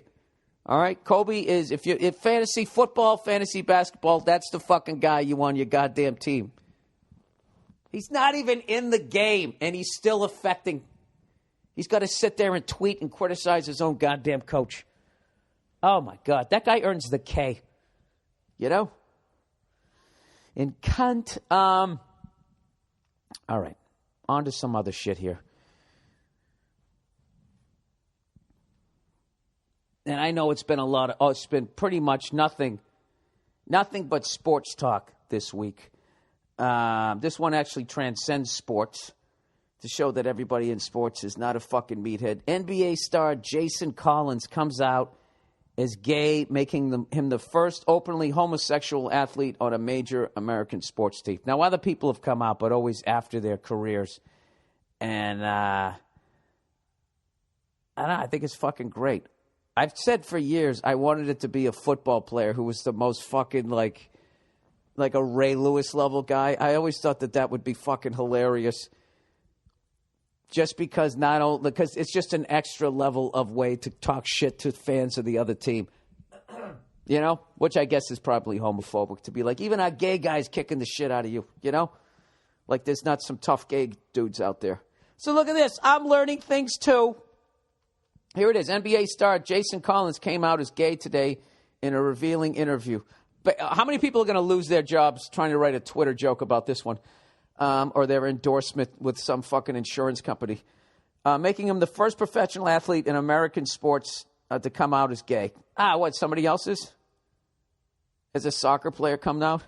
All right? Kobe is, if fantasy football, fantasy basketball, that's the fucking guy you want on your goddamn team. He's not even in the game, and he's still affecting. He's got to sit there and tweet and criticize his own goddamn coach. Oh, my God. That guy earns the K. You know? And cunt. All right. On to some other shit here. And I know it's been it's been pretty much nothing but sports talk this week. This one actually transcends sports to show that everybody in sports is not a fucking meathead. NBA star Jason Collins comes out as gay, making him the first openly homosexual athlete on a major American sports team. Now, other people have come out, but always after their careers. And I don't know, I think it's fucking great. I've said for years I wanted it to be a football player who was the most fucking like a Ray Lewis level guy. I always thought that would be fucking hilarious. Just because because it's just an extra level of way to talk shit to fans of the other team. You know? Which I guess is probably homophobic to be like, even our gay guy's kicking the shit out of you, you know? Like there's not some tough gay dudes out there. So look at this. I'm learning things too. Here it is. NBA star Jason Collins came out as gay today in a revealing interview. But how many people are going to lose their jobs trying to write a Twitter joke about this one? Or their endorsement with some fucking insurance company. Making him the first professional athlete in American sports to come out as gay. What, somebody else's? Has a soccer player come out?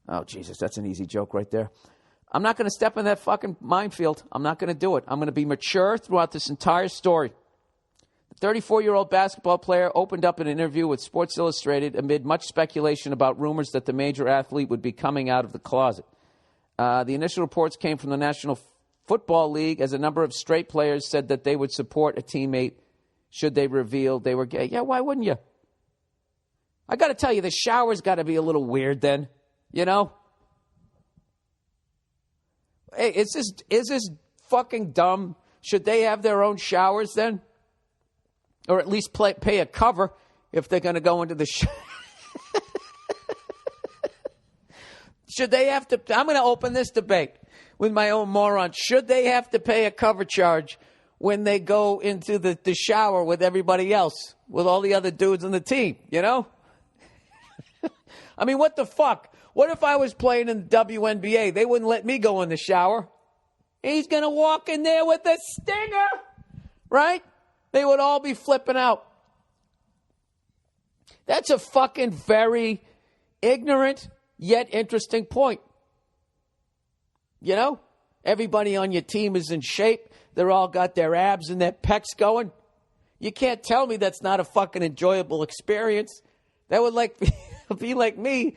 Oh, Jesus, that's an easy joke right there. I'm not going to step in that fucking minefield. I'm not going to do it. I'm going to be mature throughout this entire story. The 34-year-old basketball player opened up in an interview with Sports Illustrated amid much speculation about rumors that the major athlete would be coming out of the closet. The initial reports came from the National Football League as a number of straight players said that they would support a teammate should they reveal they were gay. Yeah, why wouldn't you? I got to tell you, the shower's got to be a little weird then, you know? Hey, is this fucking dumb? Should they have their own showers then? Or at least pay a cover if they're going to go into the shower? Should they have to? I'm going to open this debate with my own moron. Should they have to pay a cover charge when they go into the shower with everybody else, with all the other dudes on the team, you know? I mean, what the fuck? What if I was playing in the WNBA? They wouldn't let me go in the shower. He's going to walk in there with a stinger, right? They would all be flipping out. That's a fucking very ignorant yet interesting point. You know? Everybody on your team is in shape. They're all got their abs and their pecs going. You can't tell me that's not a fucking enjoyable experience. That would be like me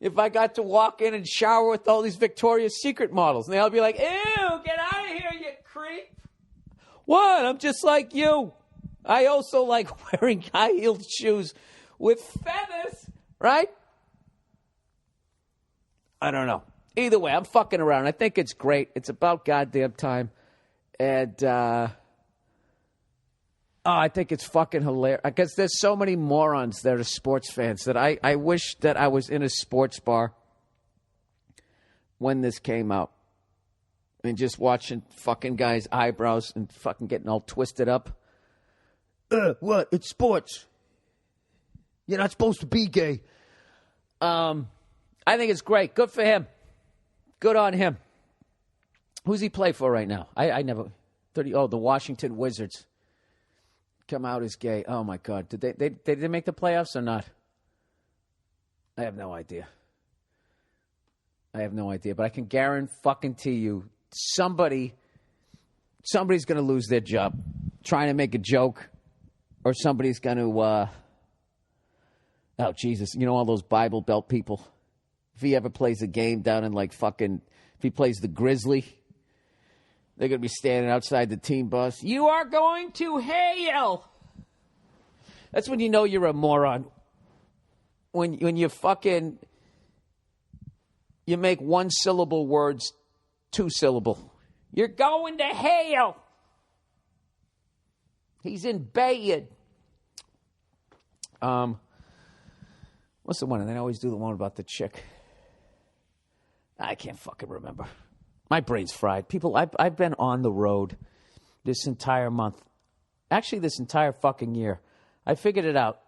if I got to walk in and shower with all these Victoria's Secret models. And they'll be like, ew, get out of here, you creep. What? I'm just like you. I also like wearing high-heeled shoes with feathers, right? I don't know. Either way, I'm fucking around. I think it's great. It's about goddamn time. And I think it's fucking hilarious. Because there's so many morons that are sports fans that I wish that I was in a sports bar when this came out. And just watching fucking guys' eyebrows and fucking getting all twisted up. What? It's sports. You're not supposed to be gay. I think it's great. Good for him. Good on him. Who's he play for right now? I never... the Washington Wizards. Come out as gay. Oh, my God. Did they make the playoffs or not? I have no idea. But I can guarantee you somebody's going to lose their job trying to make a joke, or somebody's going to... oh, Jesus. You know all those Bible Belt people? If he ever plays a game down in if he plays the Grizzly, they're going to be standing outside the team bus. You are going to hail. That's when you know you're a moron. When you fucking, you make one-syllable words two-syllable. You're going to hail. He's in bed. What's the one? And they always do the one about the chick. I can't fucking remember. My brain's fried. People, I've been on the road this entire month. Actually, this entire fucking year. I figured it out.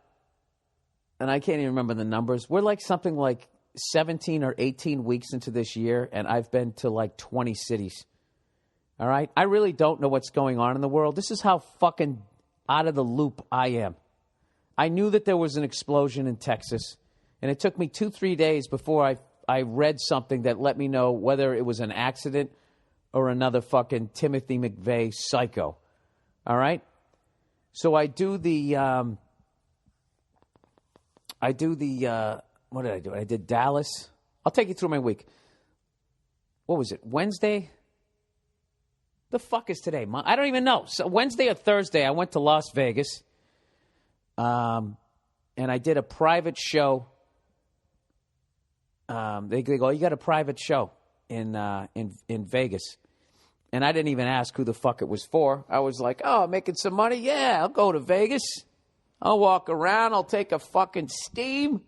And I can't even remember the numbers. We're something like 17 or 18 weeks into this year, and I've been to 20 cities. All right? I really don't know what's going on in the world. This is how fucking out of the loop I am. I knew that there was an explosion in Texas, and it took me 2-3 days before I read something that let me know whether it was an accident or another fucking Timothy McVeigh psycho. All right? So I do the I do the, what did I do? I did Dallas. I'll take you through my week. What was it? Wednesday? The fuck is today? I don't even know. So Wednesday or Thursday, I went to Las Vegas. And I did a private show. They go, you got a private show in Vegas. And I didn't even ask who the fuck it was for. I was like, oh, making some money? Yeah, I'll go to Vegas. I'll walk around. I'll take a fucking steam.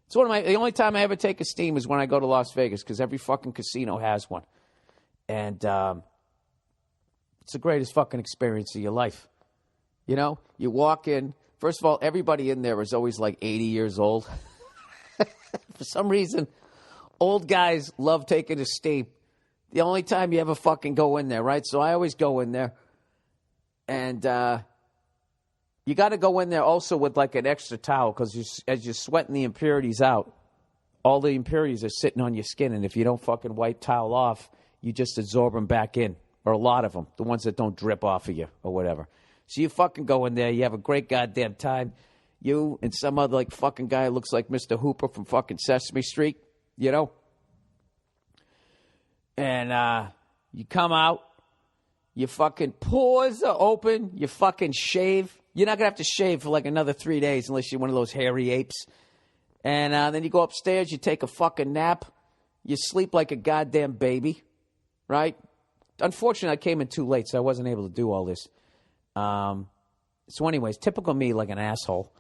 It's the only time I ever take a steam is when I go to Las Vegas because every fucking casino has one. And it's the greatest fucking experience of your life. You know, you walk in. First of all, everybody in there is always like 80 years old. For some reason, old guys love taking a steam. The only time you ever fucking go in there, right? So I always go in there. And you got to go in there also with like an extra towel because as you're sweating the impurities out, all the impurities are sitting on your skin. And if you don't fucking wipe towel off, you just absorb them back in. Or a lot of them, the ones that don't drip off of you or whatever. So you fucking go in there. You have a great goddamn time. You and some other like fucking guy who looks like Mr. Hooper from fucking Sesame Street, you know? And you come out, your fucking pores are open, you fucking shave. You're not going to have to shave for like another 3 days unless you're one of those hairy apes. And then you go upstairs, you take a fucking nap, you sleep like a goddamn baby, right? Unfortunately, I came in too late, so I wasn't able to do all this. So anyways, typical me, like an asshole.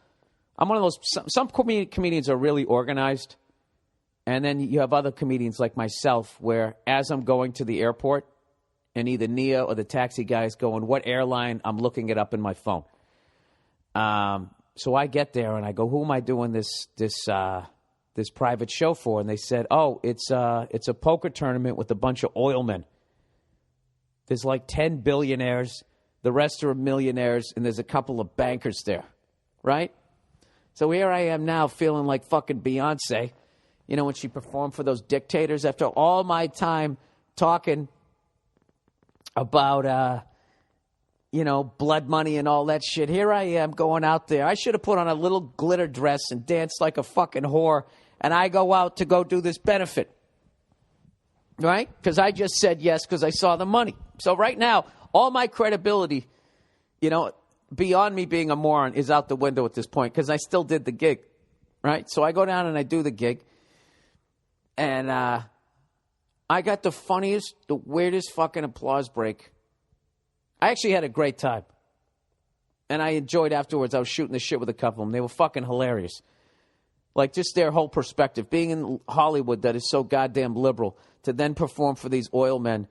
I'm one of those, some comedians are really organized. And then you have other comedians like myself where as I'm going to the airport and either Nia or the taxi guy is going, what airline? I'm looking it up in my phone. So I get there and I go, who am I doing this private show for? And they said, oh, it's a poker tournament with a bunch of oil men. There's like 10 billionaires. The rest are millionaires. And there's a couple of bankers there. Right? So here I am now feeling like fucking Beyonce. You know, when she performed for those dictators after all my time talking about, blood money and all that shit. Here I am going out there. I should have put on a little glitter dress and danced like a fucking whore. And I go out to go do this benefit. Right? Because I just said yes because I saw the money. So right now, all my credibility, beyond me being a moron is out the window at this point because I still did the gig. Right? So I go down and I do the gig. And I got the funniest, the weirdest fucking applause break. I actually had a great time. And I enjoyed afterwards. I was shooting the shit with a couple of them. They were fucking hilarious. Like just their whole perspective. Being in Hollywood that is so goddamn liberal to then perform for these oil men.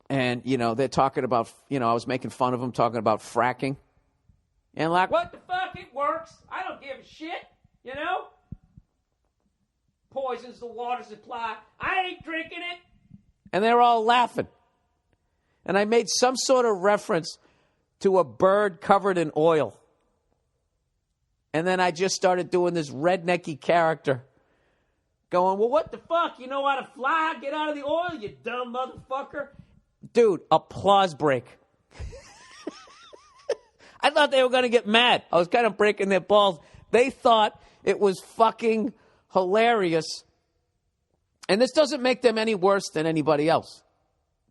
And, they're talking about, I was making fun of them talking about fracking. And like, what the fuck? It works. I don't give a shit, Poisons the water supply. I ain't drinking it. And they're all laughing. And I made some sort of reference to a bird covered in oil. And then I just started doing this rednecky character. Going, well, what the fuck? You know how to fly? Get out of the oil, you dumb motherfucker. Dude, applause break. I thought they were going to get mad. I was kind of breaking their balls. They thought it was fucking hilarious. And this doesn't make them any worse than anybody else.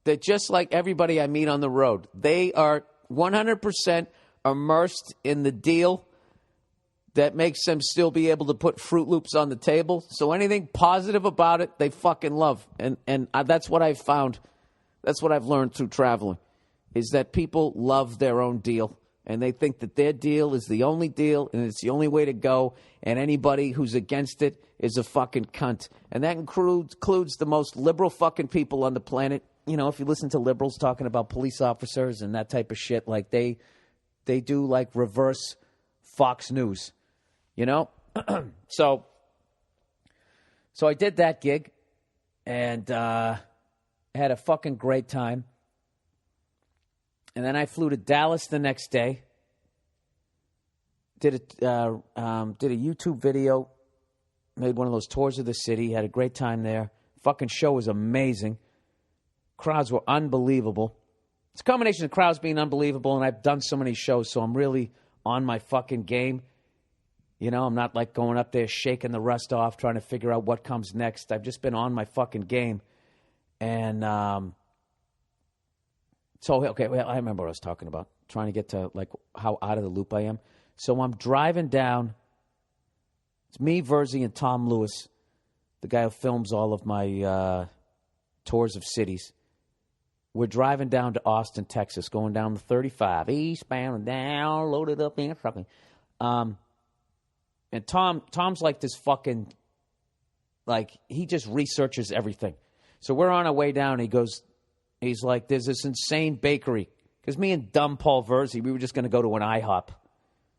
They're just like everybody I meet on the road. They are 100% immersed in the deal that makes them still be able to put Fruit Loops on the table. So anything positive about it, they fucking love. And that's what I've found. That's what I've learned through traveling, is that people love their own deal. And they think that their deal is the only deal and it's the only way to go. And anybody who's against it is a fucking cunt. And that includes the most liberal fucking people on the planet. If you listen to liberals talking about police officers and that type of shit, like they do like reverse Fox News, So I did that gig and had a fucking great time. And then I flew to Dallas the next day. Did a YouTube video. Made one of those tours of the city. Had a great time there. Fucking show was amazing. Crowds were unbelievable. It's a combination of crowds being unbelievable, and I've done so many shows, so I'm really on my fucking game. You know, I'm not like going up there shaking the rust off, trying to figure out what comes next. I've just been on my fucking game. And okay, well, I remember what I was talking about, trying to get to like how out of the loop I am. So I'm driving down. It's me, Verzi, and Tom Lewis, the guy who films all of my tours of cities. We're driving down to Austin, Texas, going down the 35, eastbound and down, loaded up in trucking. And Tom's like this fucking, like, he just researches everything. So we're on our way down. He's like, there's this insane bakery. Because me and dumb Paul Verzi, we were just going to go to an IHOP,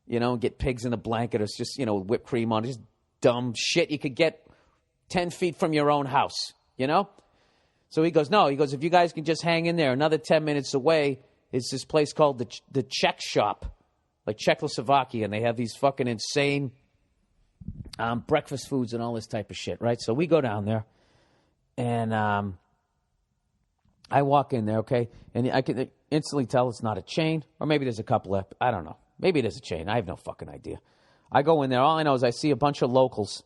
you know, and get pigs in a blanket. It's just, you know, whipped cream on it. Just dumb shit you could get 10 feet from your own house, you know? So he goes, no. He goes, if you guys can just hang in there, another 10 minutes away is this place called the Czech Shop, like Czechoslovakia, and they have these fucking insane breakfast foods and all this type of shit, right? So we go down there, and I walk in there, okay? And I can instantly tell it's not a chain, or maybe there's a couple of, I don't know. Maybe it is a chain. I have no fucking idea. I go in there. All I know is I see a bunch of locals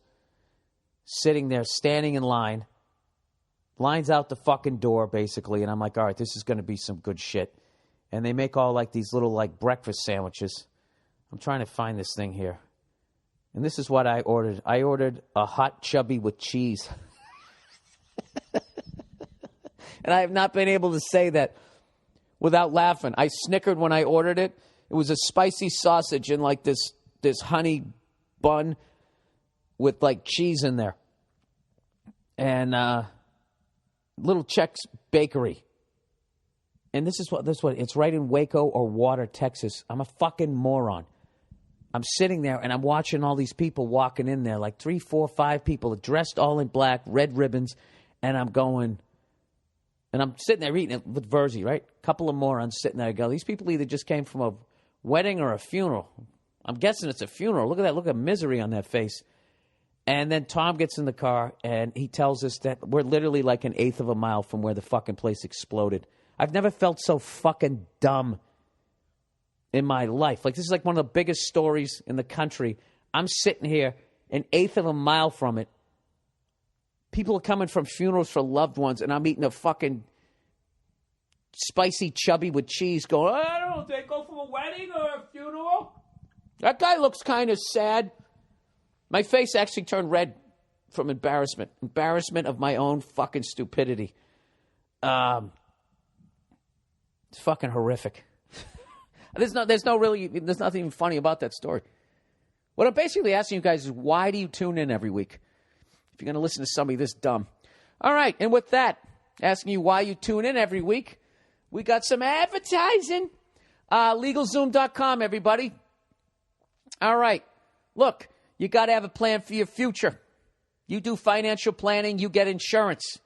sitting there, standing in line. Lines out the fucking door, basically. And I'm like, all right, this is going to be some good shit. And they make all like these little like breakfast sandwiches. I'm trying to find this thing here. And this is what I ordered. I ordered a hot chubby with cheese. And I have not been able to say that without laughing. I snickered when I ordered it. It was a spicy sausage in like this honey bun with like cheese in there. And Little Czech's Bakery. And this is what it's right in Waco or Water, Texas. I'm a fucking moron. I'm sitting there and I'm watching all these people walking in there, like 3, 4, 5 people dressed all in black, red ribbons, and I'm going, and I'm sitting there eating it with Verzi, right? A couple of morons sitting there. I go, these people either just came from a wedding or a funeral. I'm guessing it's a funeral. Look at that. Look at misery on that face. And then Tom gets in the car, and he tells us that we're literally like an eighth of a mile from where the fucking place exploded. I've never felt so fucking dumb in my life. Like, this is like one of the biggest stories in the country. I'm sitting here an eighth of a mile from it. People are coming from funerals for loved ones, and I'm eating a fucking spicy chubby with cheese going, I don't know, they go from a wedding or a funeral? That guy looks kind of sad. My face actually turned red from embarrassment. Embarrassment of my own fucking stupidity. It's fucking horrific. There's nothing even funny about that story. What I'm basically asking you guys is, why do you tune in every week if you're going to listen to somebody this dumb? All right, and with that, asking you why you tune in every week, we got some advertising. LegalZoom.com, everybody. All right, look. You got to have a plan for your future. You do financial planning, you get insurance.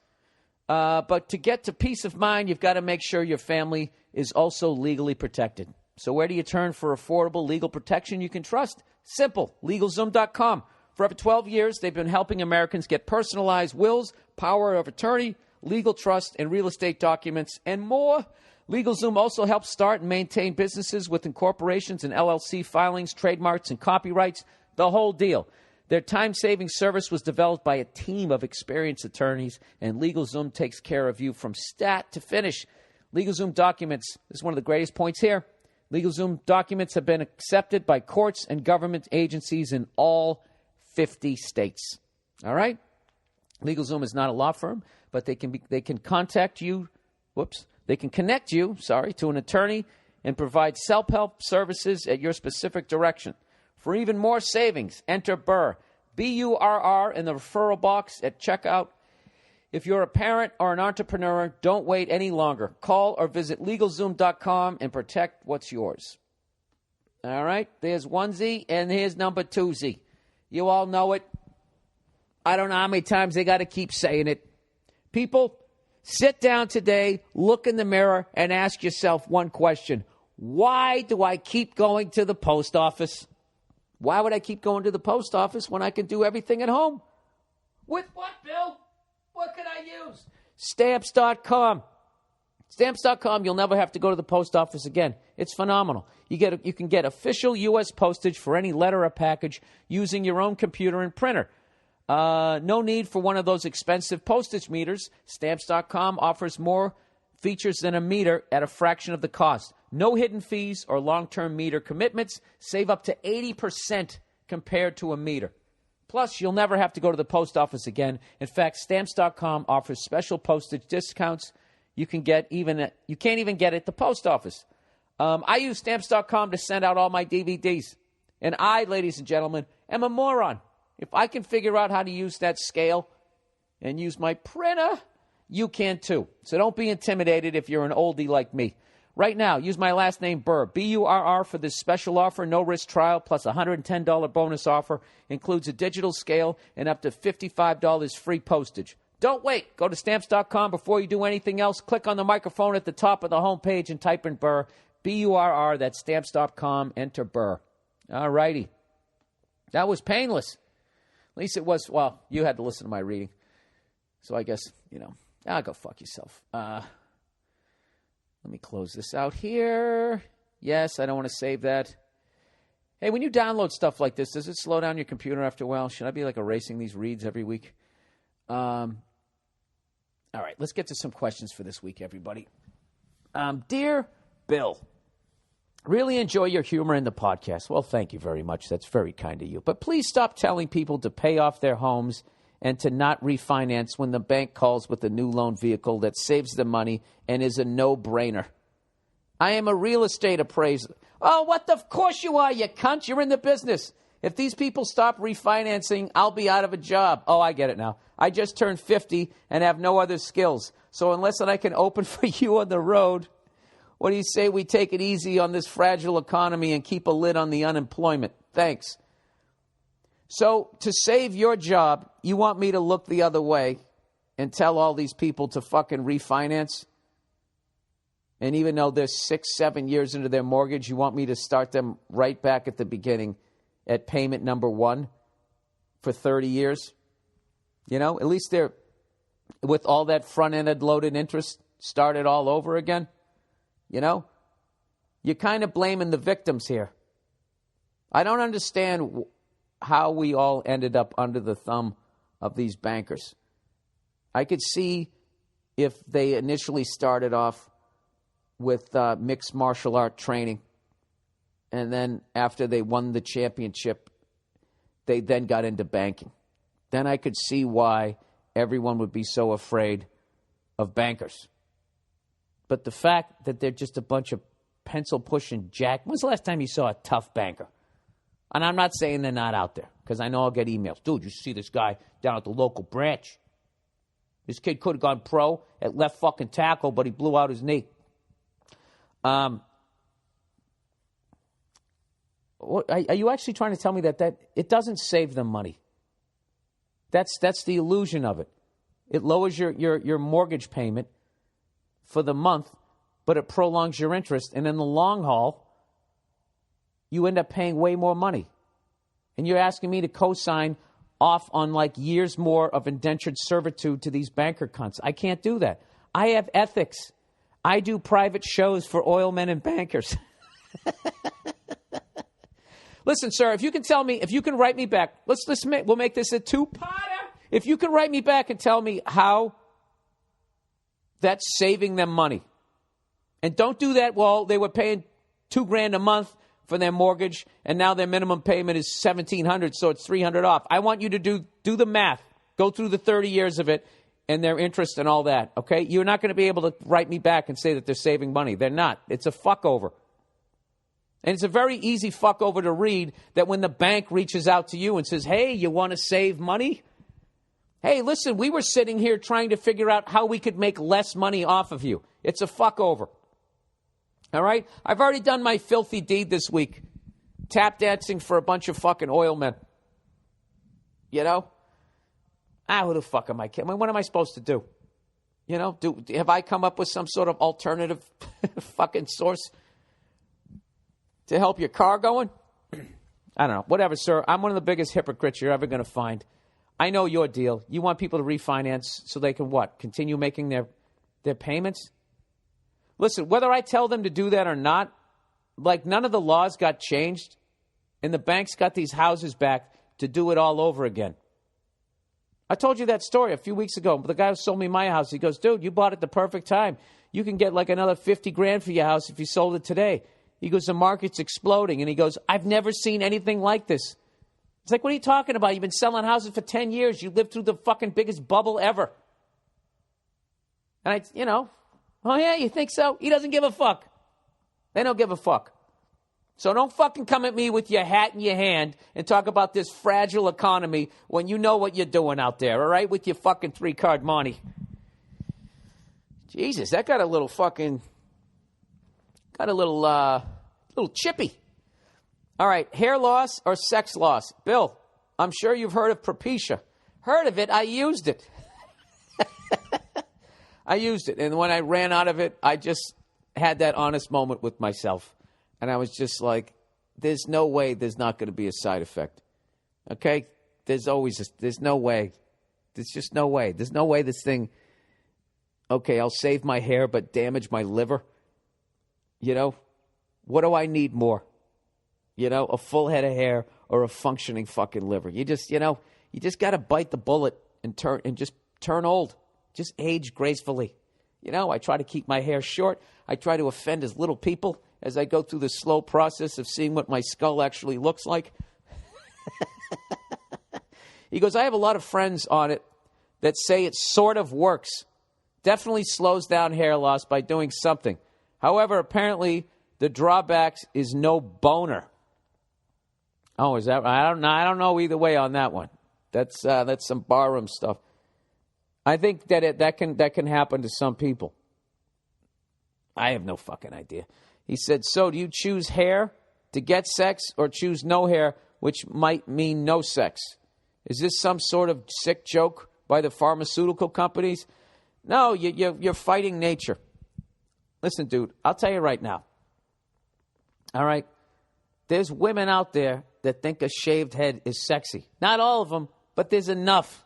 But to get to peace of mind, you've got to make sure your family is also legally protected. So where do you turn for affordable legal protection you can trust? Simple. LegalZoom.com. For over 12 years, they've been helping Americans get personalized wills, power of attorney, legal trust, and real estate documents, and more. LegalZoom also helps start and maintain businesses with incorporations and LLC filings, trademarks, and copyrights. The whole deal. Their time-saving service was developed by a team of experienced attorneys, and LegalZoom takes care of you from start to finish. LegalZoom documents, this is one of the greatest points here. LegalZoom documents have been accepted by courts and government agencies in all 50 states. All right? LegalZoom is not a law firm, but they can contact you. They can connect you, to an attorney and provide self-help services at your specific direction. For even more savings, enter Burr, B-U-R-R, in the referral box at checkout. If you're a parent or an entrepreneur, don't wait any longer. Call or visit LegalZoom.com and protect what's yours. All right, there's 1Z and here's number 2Z. You all know it. I don't know how many times they got to keep saying it. People, sit down today, look in the mirror, and ask yourself one question. Why do I keep going to the post office? Why would I keep going to the post office when I can do everything at home? With what, Bill? What could I use? Stamps.com. Stamps.com, you'll never have to go to the post office again. It's phenomenal. You can get official U.S. postage for any letter or package using your own computer and printer. No need for one of those expensive postage meters. Stamps.com offers more features than a meter at a fraction of the cost. No hidden fees or long-term meter commitments. Save up to 80% compared to a meter. Plus, you'll never have to go to the post office again. In fact, Stamps.com offers special postage discounts you can't even get at the post office. I use Stamps.com to send out all my DVDs. And I, ladies and gentlemen, am a moron. If I can figure out how to use that scale and use my printer, you can too. So don't be intimidated if you're an oldie like me. Right now, use my last name, Burr, B-U-R-R, for this special offer, no-risk trial, plus a $110 bonus offer. Includes a digital scale and up to $55 free postage. Don't wait. Go to Stamps.com before you do anything else. Click on the microphone at the top of the homepage and type in Burr, B-U-R-R. That's Stamps.com. Enter Burr. All righty. That was painless. At least it was, well, you had to listen to my reading. So I guess, go fuck yourself. Let me close this out here. Yes, I don't want to save that. Hey, when you download stuff like this, does it slow down your computer after a while? Should I be erasing these reads every week? All right, let's get to some questions for this week, everybody. Dear Bill, really enjoy your humor in the podcast. Well, thank you very much. That's very kind of you. But please stop telling people to pay off their homes and to not refinance when the bank calls with a new loan vehicle that saves them money and is a no-brainer. I am a real estate appraiser. Oh, of course you are, you cunt. You're in the business. If these people stop refinancing, I'll be out of a job. Oh, I get it now. I just turned 50 and have no other skills. So unless I can open for you on the road, what do you say we take it easy on this fragile economy and keep a lid on the unemployment? Thanks. So to save your job, you want me to look the other way and tell all these people to fucking refinance? And even though they're 6-7 years into their mortgage, you want me to start them right back at the beginning at payment number 1 for 30 years? At least they're, with all that front-ended loaded interest, started all over again. You're kind of blaming the victims here. I don't understand how we all ended up under the thumb of these bankers. I could see if they initially started off with mixed martial art training, and then after they won the championship, they then got into banking. Then I could see why everyone would be so afraid of bankers. But the fact that they're just a bunch of pencil-pushing jack... When's the last time you saw a tough banker? And I'm not saying they're not out there, because I know I'll get emails. Dude, you see this guy down at the local branch? This kid could have gone pro at left fucking tackle, but he blew out his knee. Are you actually trying to tell me that it doesn't save them money? That's the illusion of it. It lowers your mortgage payment for the month, but it prolongs your interest. And in the long haul, you end up paying way more money. And you're asking me to co-sign off on years more of indentured servitude to these banker cunts. I can't do that. I have ethics. I do private shows for oil men and bankers. Listen, sir, if you can write me back, we'll make this a two-parter. If you can write me back and tell me how that's saving them money. And don't do that, well, they were paying $2,000 a month for their mortgage, and now their minimum payment is $1,700, so it's $300 off. I want you to do the math. Go through the 30 years of it and their interest and all that, okay? You're not going to be able to write me back and say that they're saving money. They're not. It's a fuck over. And it's a very easy fuck over to read that when the bank reaches out to you and says, hey, you want to save money? Hey, listen, we were sitting here trying to figure out how we could make less money off of you. It's a fuck over. All right? I've already done my filthy deed this week. Tap dancing for a bunch of fucking oil men. Who the fuck am I kidding? What am I supposed to do? Have I come up with some sort of alternative fucking source to help your car going? I don't know. Whatever, sir. I'm one of the biggest hypocrites you're ever going to find. I know your deal. You want people to refinance so they can what? Continue making their payments? Listen, whether I tell them to do that or not, like none of the laws got changed, and the banks got these houses back to do it all over again. I told you that story a few weeks ago. The guy who sold me my house, he goes, dude, you bought it the perfect time. You can get like another $50,000 for your house if you sold it today. He goes, the market's exploding. And he goes, I've never seen anything like this. It's like, what are you talking about? You've been selling houses for 10 years. You lived through the fucking biggest bubble ever. And oh yeah, you think so? He doesn't give a fuck. They don't give a fuck. So don't fucking come at me with your hat in your hand and talk about this fragile economy when you know what you're doing out there, all right, with your fucking 3-card money. Jesus, that got a little chippy. All right, hair loss or sex loss? Bill, I'm sure you've heard of Propecia. Heard of it, I used it. I used it, and when I ran out of it, I just had that honest moment with myself. And I was just like, there's no way there's not going to be a side effect. Okay? There's no way. There's just no way. There's no way this thing, okay, I'll save my hair but damage my liver. What do I need more? A full head of hair or a functioning fucking liver. You just got to bite the bullet and turn old. Just age gracefully. I try to keep my hair short. I try to offend as little people as I go through the slow process of seeing what my skull actually looks like. He goes, I have a lot of friends on it that say it sort of works. Definitely slows down hair loss by doing something. However, apparently the drawbacks is no boner. Oh, is that right? I don't know either way on that one. That's some barroom stuff. I think that can happen to some people. I have no fucking idea. He said, so do you choose hair to get sex or choose no hair, which might mean no sex? Is this some sort of sick joke by the pharmaceutical companies? No, you're fighting nature. Listen, dude, I'll tell you right now. All right? There's women out there that think a shaved head is sexy. Not all of them, but there's enough.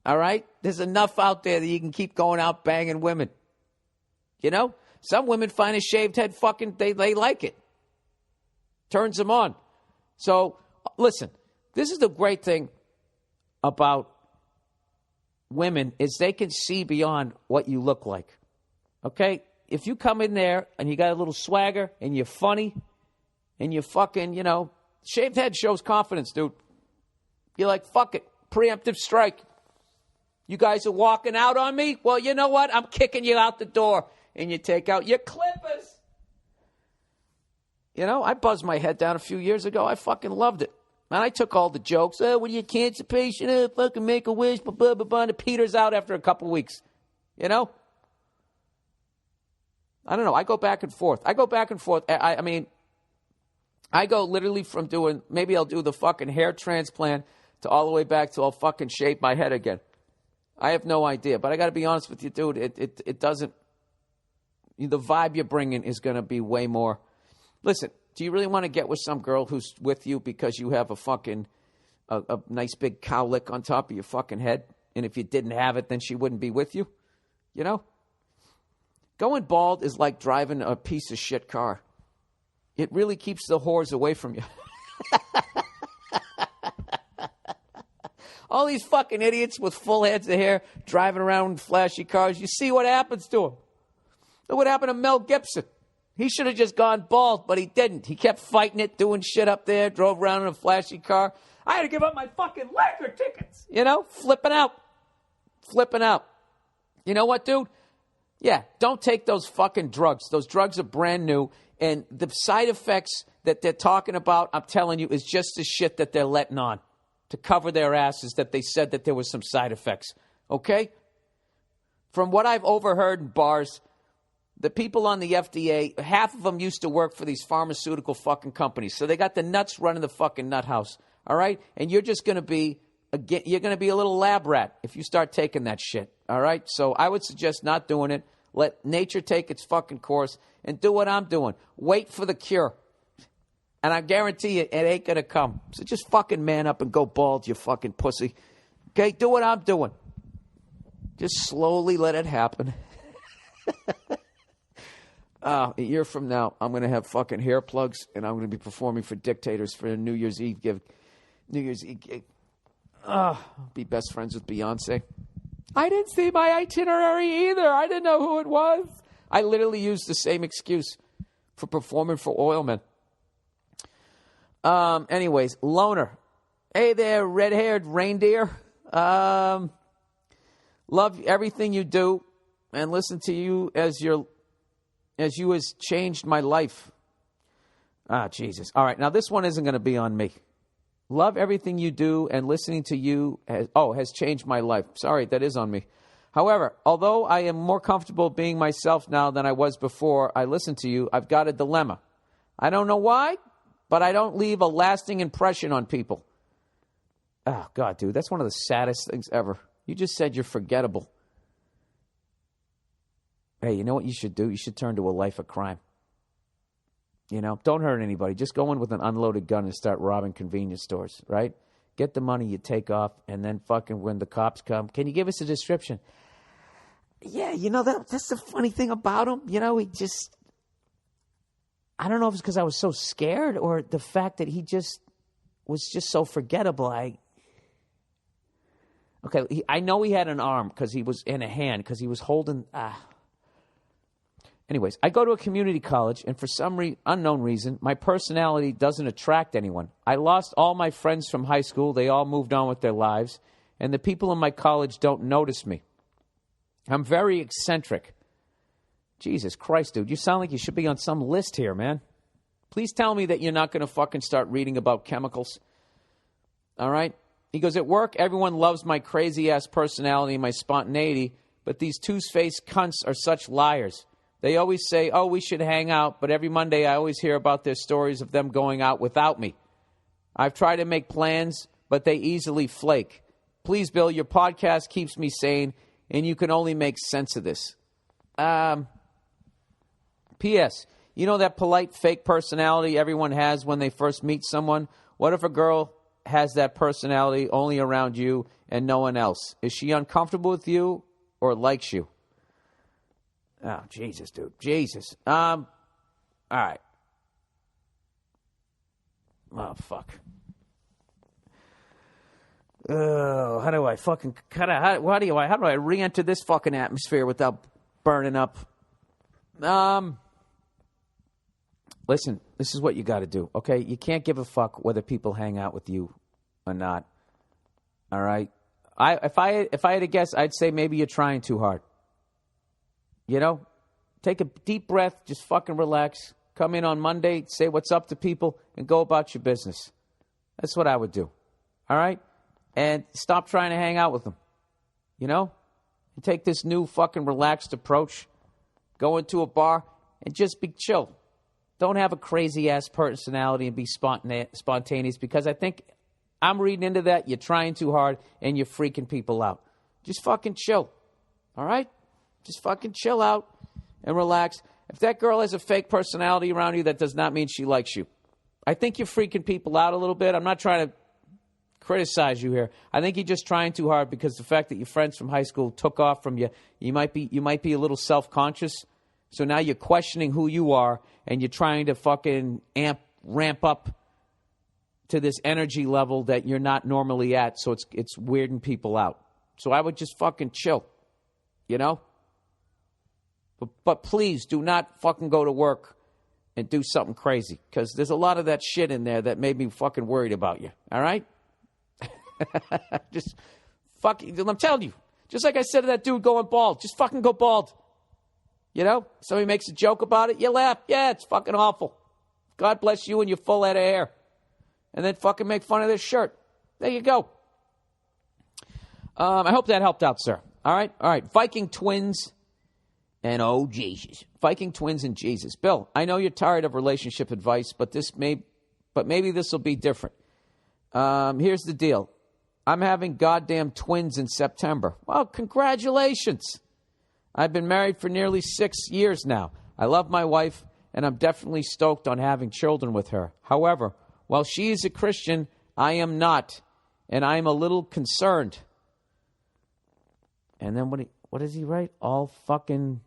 All right? There's enough out there that you can keep going out banging women. Some women find a shaved head fucking, they like it. Turns them on. So, listen, this is the great thing about women is they can see beyond what you look like. Okay? If you come in there and you got a little swagger and you're funny and you're fucking, shaved head shows confidence, dude. You're like, fuck it, preemptive strike. You guys are walking out on me? Well, you know what? I'm kicking you out the door. And you take out your clippers. I buzzed my head down a few years ago. I fucking loved it. And I took all the jokes. Oh, when you're a cancer patient, fucking make a wish, blah, blah, blah, blah. And it peters out after a couple weeks. I don't know. I go back and forth. I mean, I go literally from doing, maybe I'll do the fucking hair transplant to all the way back to I'll fucking shave my head again. I have no idea. But I got to be honest with you, dude. It doesn't. The vibe you're bringing is going to be way more. Listen, do you really want to get with some girl who's with you because you have a fucking a nice big cowlick on top of your fucking head? And if you didn't have it, then she wouldn't be with you? Going bald is like driving a piece of shit car. It really keeps the whores away from you. All these fucking idiots with full heads of hair driving around in flashy cars, you see what happens to them. Look what happened to Mel Gibson. He should have just gone bald, but he didn't. He kept fighting it, doing shit up there, drove around in a flashy car. I had to give up my fucking Laker tickets. Flipping out. You know what, dude? Yeah, don't take those fucking drugs. Those drugs are brand new, and the side effects that they're talking about, I'm telling you, is just the shit that they're letting on to cover their asses that they said that there was some side effects. Okay? From what I've overheard in bars, the people on the FDA, half of them used to work for these pharmaceutical fucking companies. So they got the nuts running the fucking nut house. All right? And you're just going to be, you're going to be a little lab rat if you start taking that shit. All right? So I would suggest not doing it. Let nature take its fucking course and do what I'm doing. Wait for the cure. And I guarantee you, it ain't going to come. So just fucking man up and go bald, you fucking pussy. Okay? Do what I'm doing. Just slowly let it happen. A year from now, I'm going to have fucking hair plugs, and I'm going to be performing for dictators for a New Year's Eve gig. Be best friends with Beyonce. I didn't see my itinerary either. I didn't know who it was. I literally used the same excuse for performing for Oilman. Anyways, loner. Hey there, red-haired reindeer. Love everything you do, and listen to you as you has changed my life. Jesus. All right, now this one isn't going to be on me. Love everything you do, and listening to you has changed my life. Sorry, that is on me. However, although I am more comfortable being myself now than I was before I listened to you, I've got a dilemma. I don't know why, but I don't leave a lasting impression on people. Oh, God, dude, that's one of the saddest things ever. You just said you're forgettable. Hey, you know what you should do? You should turn to a life of crime. You know, don't hurt anybody. Just go in with an unloaded gun and start robbing convenience stores, right? Get the money, you take off, and then fucking when the cops come, can you give us a description? Yeah, you know, that's the funny thing about him. You know, I don't know if it's because I was so scared or the fact that he just was just so forgettable. I know he had an arm because he was in a hand because he was holding... Anyways, I go to a community college, and for some unknown reason, my personality doesn't attract anyone. I lost all my friends from high school. They all moved on with their lives, and the people in my college don't notice me. I'm very eccentric. Jesus Christ, dude, you sound like you should be on some list here, man. Please tell me that you're not going to fucking start reading about chemicals. All right? He goes, at work, everyone loves my crazy-ass personality and my spontaneity, but these two-faced cunts are such liars. They always say, oh, we should hang out, but every Monday I always hear about their stories of them going out without me. I've tried to make plans, but they easily flake. Please, Bill, your podcast keeps me sane, and you can only make sense of this. P.S. You know that polite fake personality everyone has when they first meet someone? What if a girl has that personality only around you and no one else? Is she uncomfortable with you or likes you? Oh, Jesus, dude. Jesus. All right. Oh, fuck. Oh, how do I re-enter this fucking atmosphere without burning up? Listen, this is what you got to do, okay? You can't give a fuck whether people hang out with you or not. All right? If I had to guess, I'd say maybe you're trying too hard. You know, take a deep breath, just fucking relax. Come in on Monday, say what's up to people, and go about your business. That's what I would do. All right? And stop trying to hang out with them. You know? And take this new fucking relaxed approach. Go into a bar and just be chill. Don't have a crazy-ass personality and be spontaneous because I think I'm reading into that. You're trying too hard and you're freaking people out. Just fucking chill. All right? Just fucking chill out and relax. If that girl has a fake personality around you, that does not mean she likes you. I think you're freaking people out a little bit. I'm not trying to criticize you here. I think you're just trying too hard because the fact that your friends from high school took off from you, you might be a little self-conscious. So now you're questioning who you are and you're trying to fucking ramp up to this energy level that you're not normally at. So it's weirding people out. So I would just fucking chill, you know? But please do not fucking go to work and do something crazy because there's a lot of that shit in there that made me fucking worried about you. All right? Just fucking, I'm telling you, just like I said to that dude going bald, just fucking go bald. You know? Somebody makes a joke about it, you laugh. Yeah, it's fucking awful. God bless you and your full head of hair. And then fucking make fun of this shirt. There you go. I hope that helped out, sir. All right. Viking twins. And oh, Jesus. Viking twins and Jesus. Bill, I know you're tired of relationship advice, but maybe this will be different. Here's the deal. I'm having goddamn twins in September. Well, congratulations. I've been married for nearly 6 years now. I love my wife, and I'm definitely stoked on having children with her. However, while she is a Christian, I am not, and I am a little concerned. And then what does he write? All fucking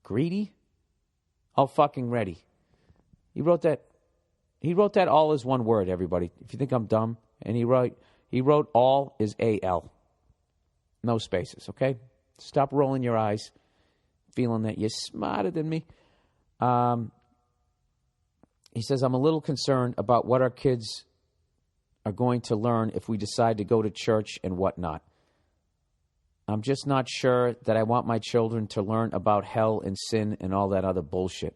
Greedy? Oh, fucking ready. He wrote that all as one word, everybody. If you think I'm dumb. And he wrote all is A-L. No spaces, okay? Stop rolling your eyes, feeling that you're smarter than me. He says, I'm a little concerned about what our kids are going to learn if we decide to go to church and whatnot. I'm just not sure that I want my children to learn about hell and sin and all that other bullshit.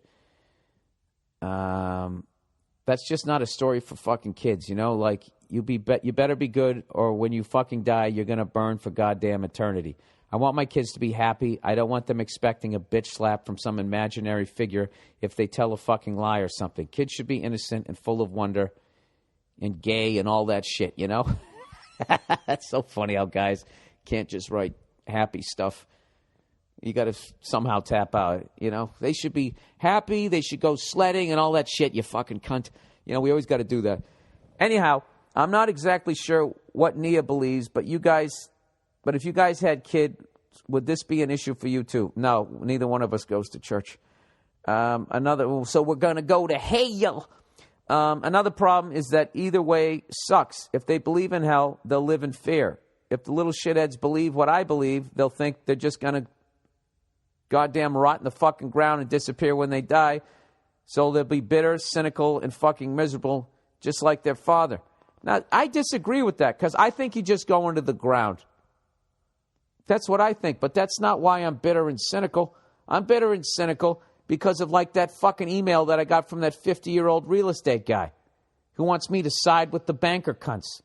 That's just not a story for fucking kids, you know? Like, you better be good, or when you fucking die, you're going to burn for goddamn eternity. I want my kids to be happy. I don't want them expecting a bitch slap from some imaginary figure if they tell a fucking lie or something. Kids should be innocent and full of wonder and gay and all that shit, you know? That's so funny how guys can't just write happy stuff. You got to somehow tap out, you know? They should be happy. They should go sledding and all that shit, you fucking cunt. You know, we always got to do that. Anyhow, I'm not exactly sure what Nia believes, but if you guys had kids, would this be an issue for you too? No, neither one of us goes to church. So we're going to go to hell. Another problem is that either way sucks. If they believe in hell, they'll live in fear. If the little shitheads believe what I believe, they'll think they're just going to goddamn rot in the fucking ground and disappear when they die. So they'll be bitter, cynical, and fucking miserable, just like their father. Now, I disagree with that, because I think you just go into the ground. That's what I think, but that's not why I'm bitter and cynical. I'm bitter and cynical because of, like, that fucking email that I got from that 50-year-old real estate guy who wants me to side with the banker cunts.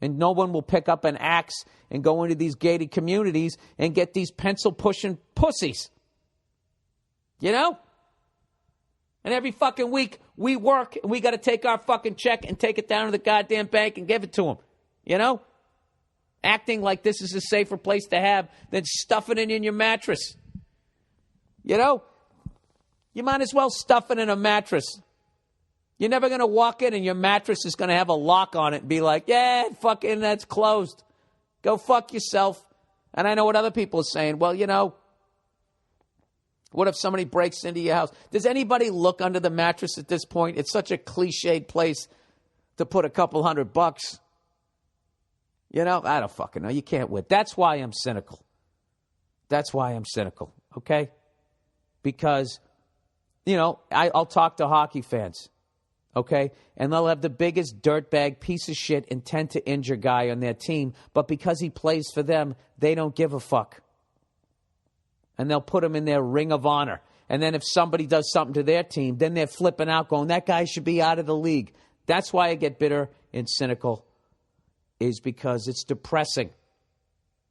And no one will pick up an axe and go into these gated communities and get these pencil-pushing pussies. You know? And every fucking week we work and we got to take our fucking check and take it down to the goddamn bank and give it to them. You know? Acting like this is a safer place to have than stuffing it in your mattress. You know? You might as well stuff it in a mattress. You're never going to walk in and your mattress is going to have a lock on it and be like, yeah, fucking that's closed. Go fuck yourself. And I know what other people are saying. Well, you know, what if somebody breaks into your house? Does anybody look under the mattress at this point? It's such a cliched place to put a couple $100. You know, I don't fucking know. You can't win. That's why I'm cynical. That's why I'm cynical, okay? Because, you know, I'll talk to hockey fans, okay? And they'll have the biggest dirtbag piece of shit intent to injure guy on their team, but because he plays for them, they don't give a fuck. And they'll put him in their ring of honor. And then if somebody does something to their team, then they're flipping out going, that guy should be out of the league. That's why I get bitter and cynical, is because it's depressing.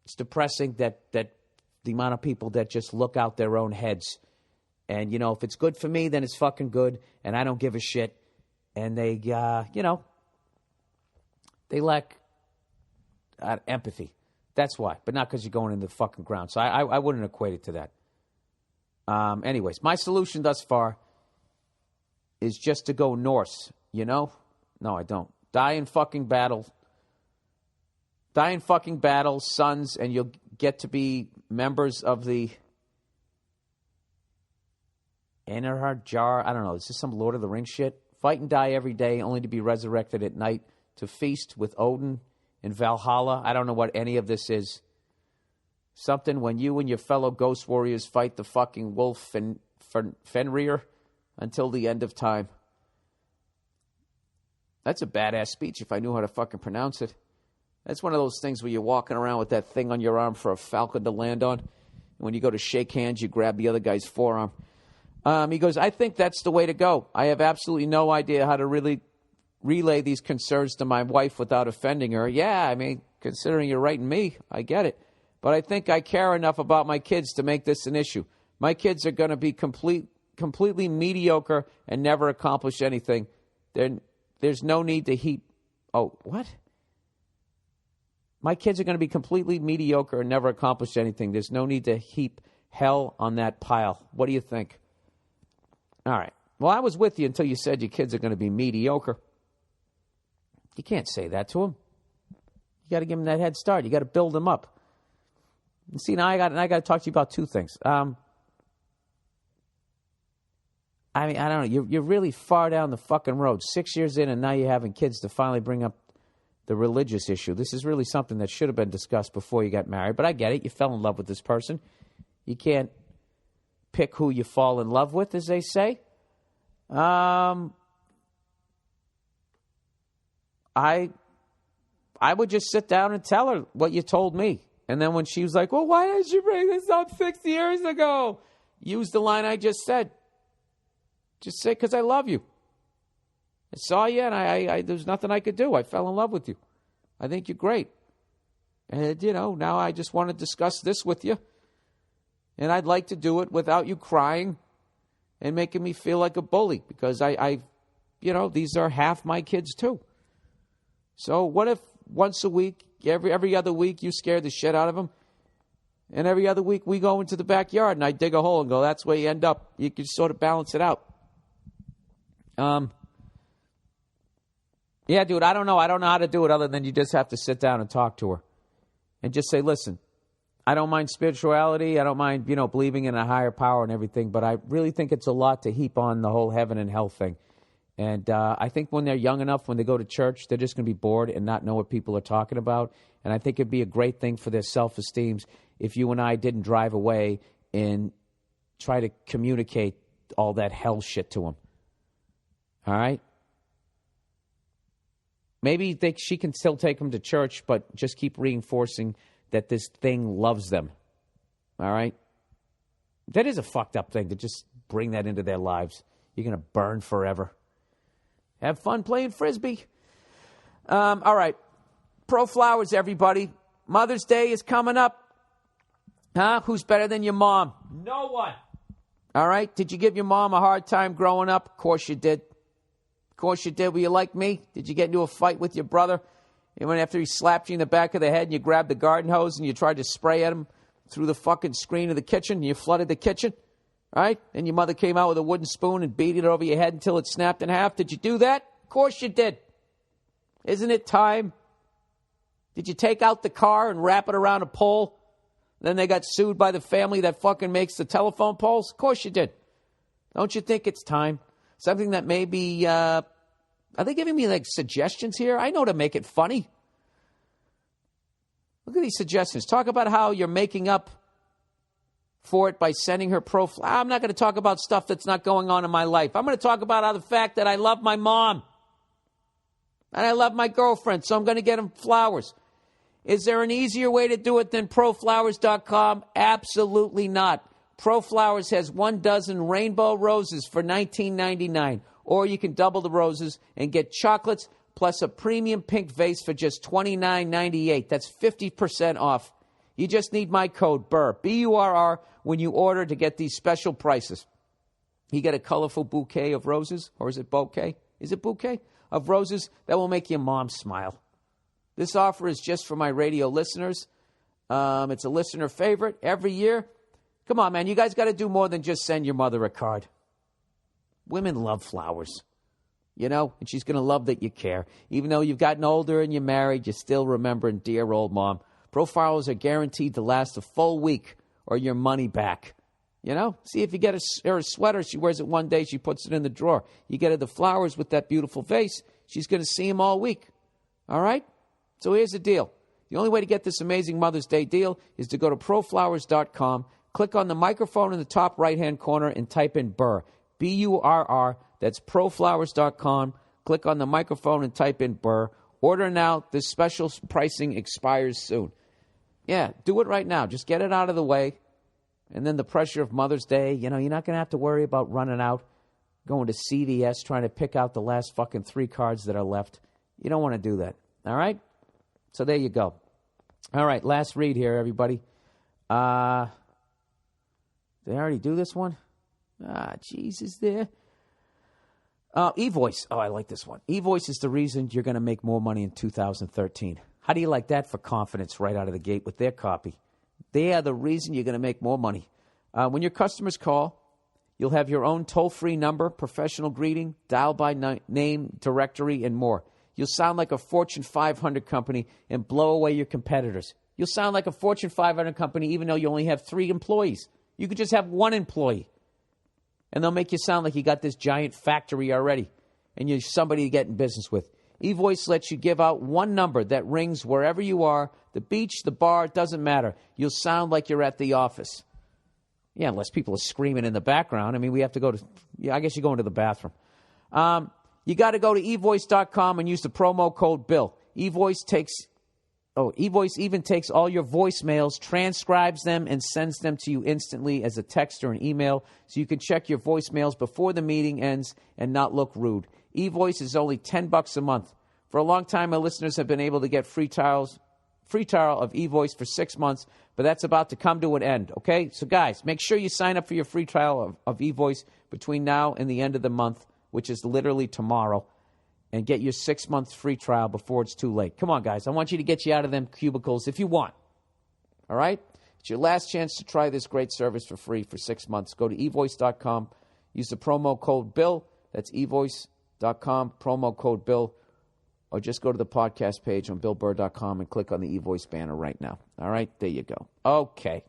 It's depressing that the amount of people that just look out their own heads. And, you know, if it's good for me, then it's fucking good, and I don't give a shit. And they, you know, they lack empathy. That's why. But not because you're going into the fucking ground. So I wouldn't equate it to that. Anyways, my solution thus far is just to go Norse, you know? No, I don't. Die in fucking battle, sons, and you'll get to be members of the Enerhard Jar. I don't know. Is this some Lord of the Rings shit? Fight and die every day, only to be resurrected at night to feast with Odin in Valhalla. I don't know what any of this is. Something when you and your fellow ghost warriors fight the fucking wolf Fenrir until the end of time. That's a badass speech if I knew how to fucking pronounce it. That's one of those things where you're walking around with that thing on your arm for a falcon to land on. And when you go to shake hands, you grab the other guy's forearm. He goes, I think that's the way to go. I have absolutely no idea how to really relay these concerns to my wife without offending her. Yeah, I mean, considering you're writing me, I get it. But I think I care enough about my kids to make this an issue. My kids are going to be completely mediocre and never accomplish anything. There's no need to heap... Oh, what? My kids are going to be completely mediocre and never accomplish anything. There's no need to heap hell on that pile. What do you think? All right. Well, I was with you until you said your kids are going to be mediocre. You can't say that to them. You got to give them that head start. You got to build them up. And see, now I got to talk to you about two things. I mean, I don't know. You're really far down the fucking road. 6 years in, and now you're having kids to finally bring up the religious issue. This is really something that should have been discussed before you got married. But I get it. You fell in love with this person. You can't pick who you fall in love with, as they say. I would just sit down and tell her what you told me. And then when she was like, well, why did you bring this up 6 years ago? Use the line I just said. Just say, because I love you. I saw you, and I there's nothing I could do. I fell in love with you. I think you're great. And, now I just want to discuss this with you. And I'd like to do it without you crying and making me feel like a bully, because these are half my kids too. So what if once a week, every other week, you scare the shit out of them, and every other week we go into the backyard and I dig a hole and go, that's where you end up. You can sort of balance it out. Yeah, dude, I don't know how to do it other than you just have to sit down and talk to her and just say, listen, I don't mind spirituality. I don't mind, believing in a higher power and everything, but I really think it's a lot to heap on the whole heaven and hell thing. And I think when they're young enough, when they go to church, they're just going to be bored and not know what people are talking about. And I think it'd be a great thing for their self-esteems if you and I didn't drive away and try to communicate all that hell shit to them. All right? Maybe she can still take them to church, but just keep reinforcing that this thing loves them. All right? That is a fucked up thing to just bring that into their lives. You're going to burn forever. Have fun playing Frisbee. All right. Pro Flowers, everybody. Mother's Day is coming up. Huh? Who's better than your mom? No one. All right? Did you give your mom a hard time growing up? Of course you did. Of course you did. Were you like me? Did you get into a fight with your brother? And when after he slapped you in the back of the head and you grabbed the garden hose and you tried to spray at him through the fucking screen of the kitchen and you flooded the kitchen? Right? And your mother came out with a wooden spoon and beat it over your head until it snapped in half. Did you do that? Of course you did. Isn't it time? Did you take out the car and wrap it around a pole? Then they got sued by the family that fucking makes the telephone poles? Of course you did. Don't you think it's time? Something that maybe, are they giving me like suggestions here? I know to make it funny. Look at these suggestions. Talk about how you're making up for it by sending her I'm not going to talk about stuff that's not going on in my life. I'm going to talk about the fact that I love my mom. And I love my girlfriend, so I'm going to get them flowers. Is there an easier way to do it than proflowers.com? Absolutely not. ProFlowers has 12 rainbow roses for $19.99. Or you can double the roses and get chocolates plus a premium pink vase for just $29.98. That's 50% off. You just need my code, Burr, B-U-R-R, when you order to get these special prices. You get a colorful bouquet of roses, or is it bouquet? Is it bouquet? Of roses that will make your mom smile. This offer is just for my radio listeners. It's a listener favorite every year. Come on, man, you guys got to do more than just send your mother a card. Women love flowers, and she's going to love that you care. Even though you've gotten older and you're married, you're still remembering dear old mom. Profiles are guaranteed to last a full week or your money back. See if you get her a sweater, she wears it one day, she puts it in the drawer. You get her the flowers with that beautiful vase, she's going to see them all week. All right? So here's the deal. The only way to get this amazing Mother's Day deal is to go to proflowers.com, click on the microphone in the top right-hand corner, and type in Burr. B-U-R-R. That's proflowers.com. Click on the microphone and type in Burr. Order now. This special pricing expires soon. Yeah, do it right now. Just get it out of the way. And then the pressure of Mother's Day, you're not going to have to worry about running out, going to CVS, trying to pick out the last fucking 3 cards that are left. You don't want to do that. All right? So there you go. All right, last read here, everybody. Did I already do this one? Jesus, there. eVoice. Oh, I like this one. eVoice is the reason you're going to make more money in 2013. How do you like that for confidence right out of the gate with their copy? They are the reason you're going to make more money. When your customers call, you'll have your own toll-free number, professional greeting, dial-by-name, directory, and more. You'll sound like a Fortune 500 company and blow away your competitors. You'll sound like a Fortune 500 company even though you only have 3 employees. You could just have 1 employee. And they'll make you sound like you got this giant factory already and you're somebody to get in business with. eVoice lets you give out one number that rings wherever you are, the beach, the bar, it doesn't matter. You'll sound like you're at the office. Yeah, unless people are screaming in the background. I mean, we have to go to, yeah, I guess you go into the bathroom. You got to go to evoice.com and use the promo code BILL. eVoice even takes all your voicemails, transcribes them, and sends them to you instantly as a text or an email so you can check your voicemails before the meeting ends and not look rude. eVoice is only $10 a month. For a long time, my listeners have been able to get free trial of eVoice for 6 months, but that's about to come to an end, okay? So, guys, make sure you sign up for your free trial of eVoice between now and the end of the month, which is literally tomorrow, and get your 6 months free trial before it's too late. Come on, guys. I want you to get you out of them cubicles if you want. All right? It's your last chance to try this great service for free for 6 months. Go to evoice.com. Use the promo code BILL. That's evoice.com, promo code BILL. Or just go to the podcast page on BillBurr.com and click on the eVoice banner right now. All right? There you go. Okay.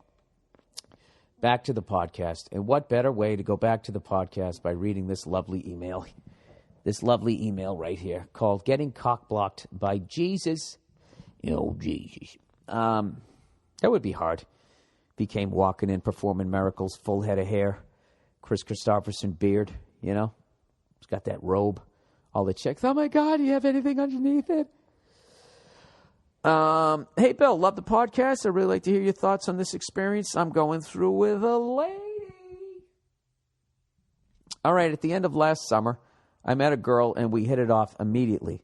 Back to the podcast. And what better way to go back to the podcast by reading this lovely email? This lovely email right here called Getting Cockblocked by Jesus. Oh, Jesus. That would be hard. If he came walking in, performing miracles, full head of hair, Chris Christopherson beard, you know. He's got that robe. All the chicks, oh, my God, do you have anything underneath it? Hey, Bill, love the podcast. I'd really like to hear your thoughts on this experience I'm going through with a lady. All right, at the end of last summer, I met a girl, and we hit it off immediately.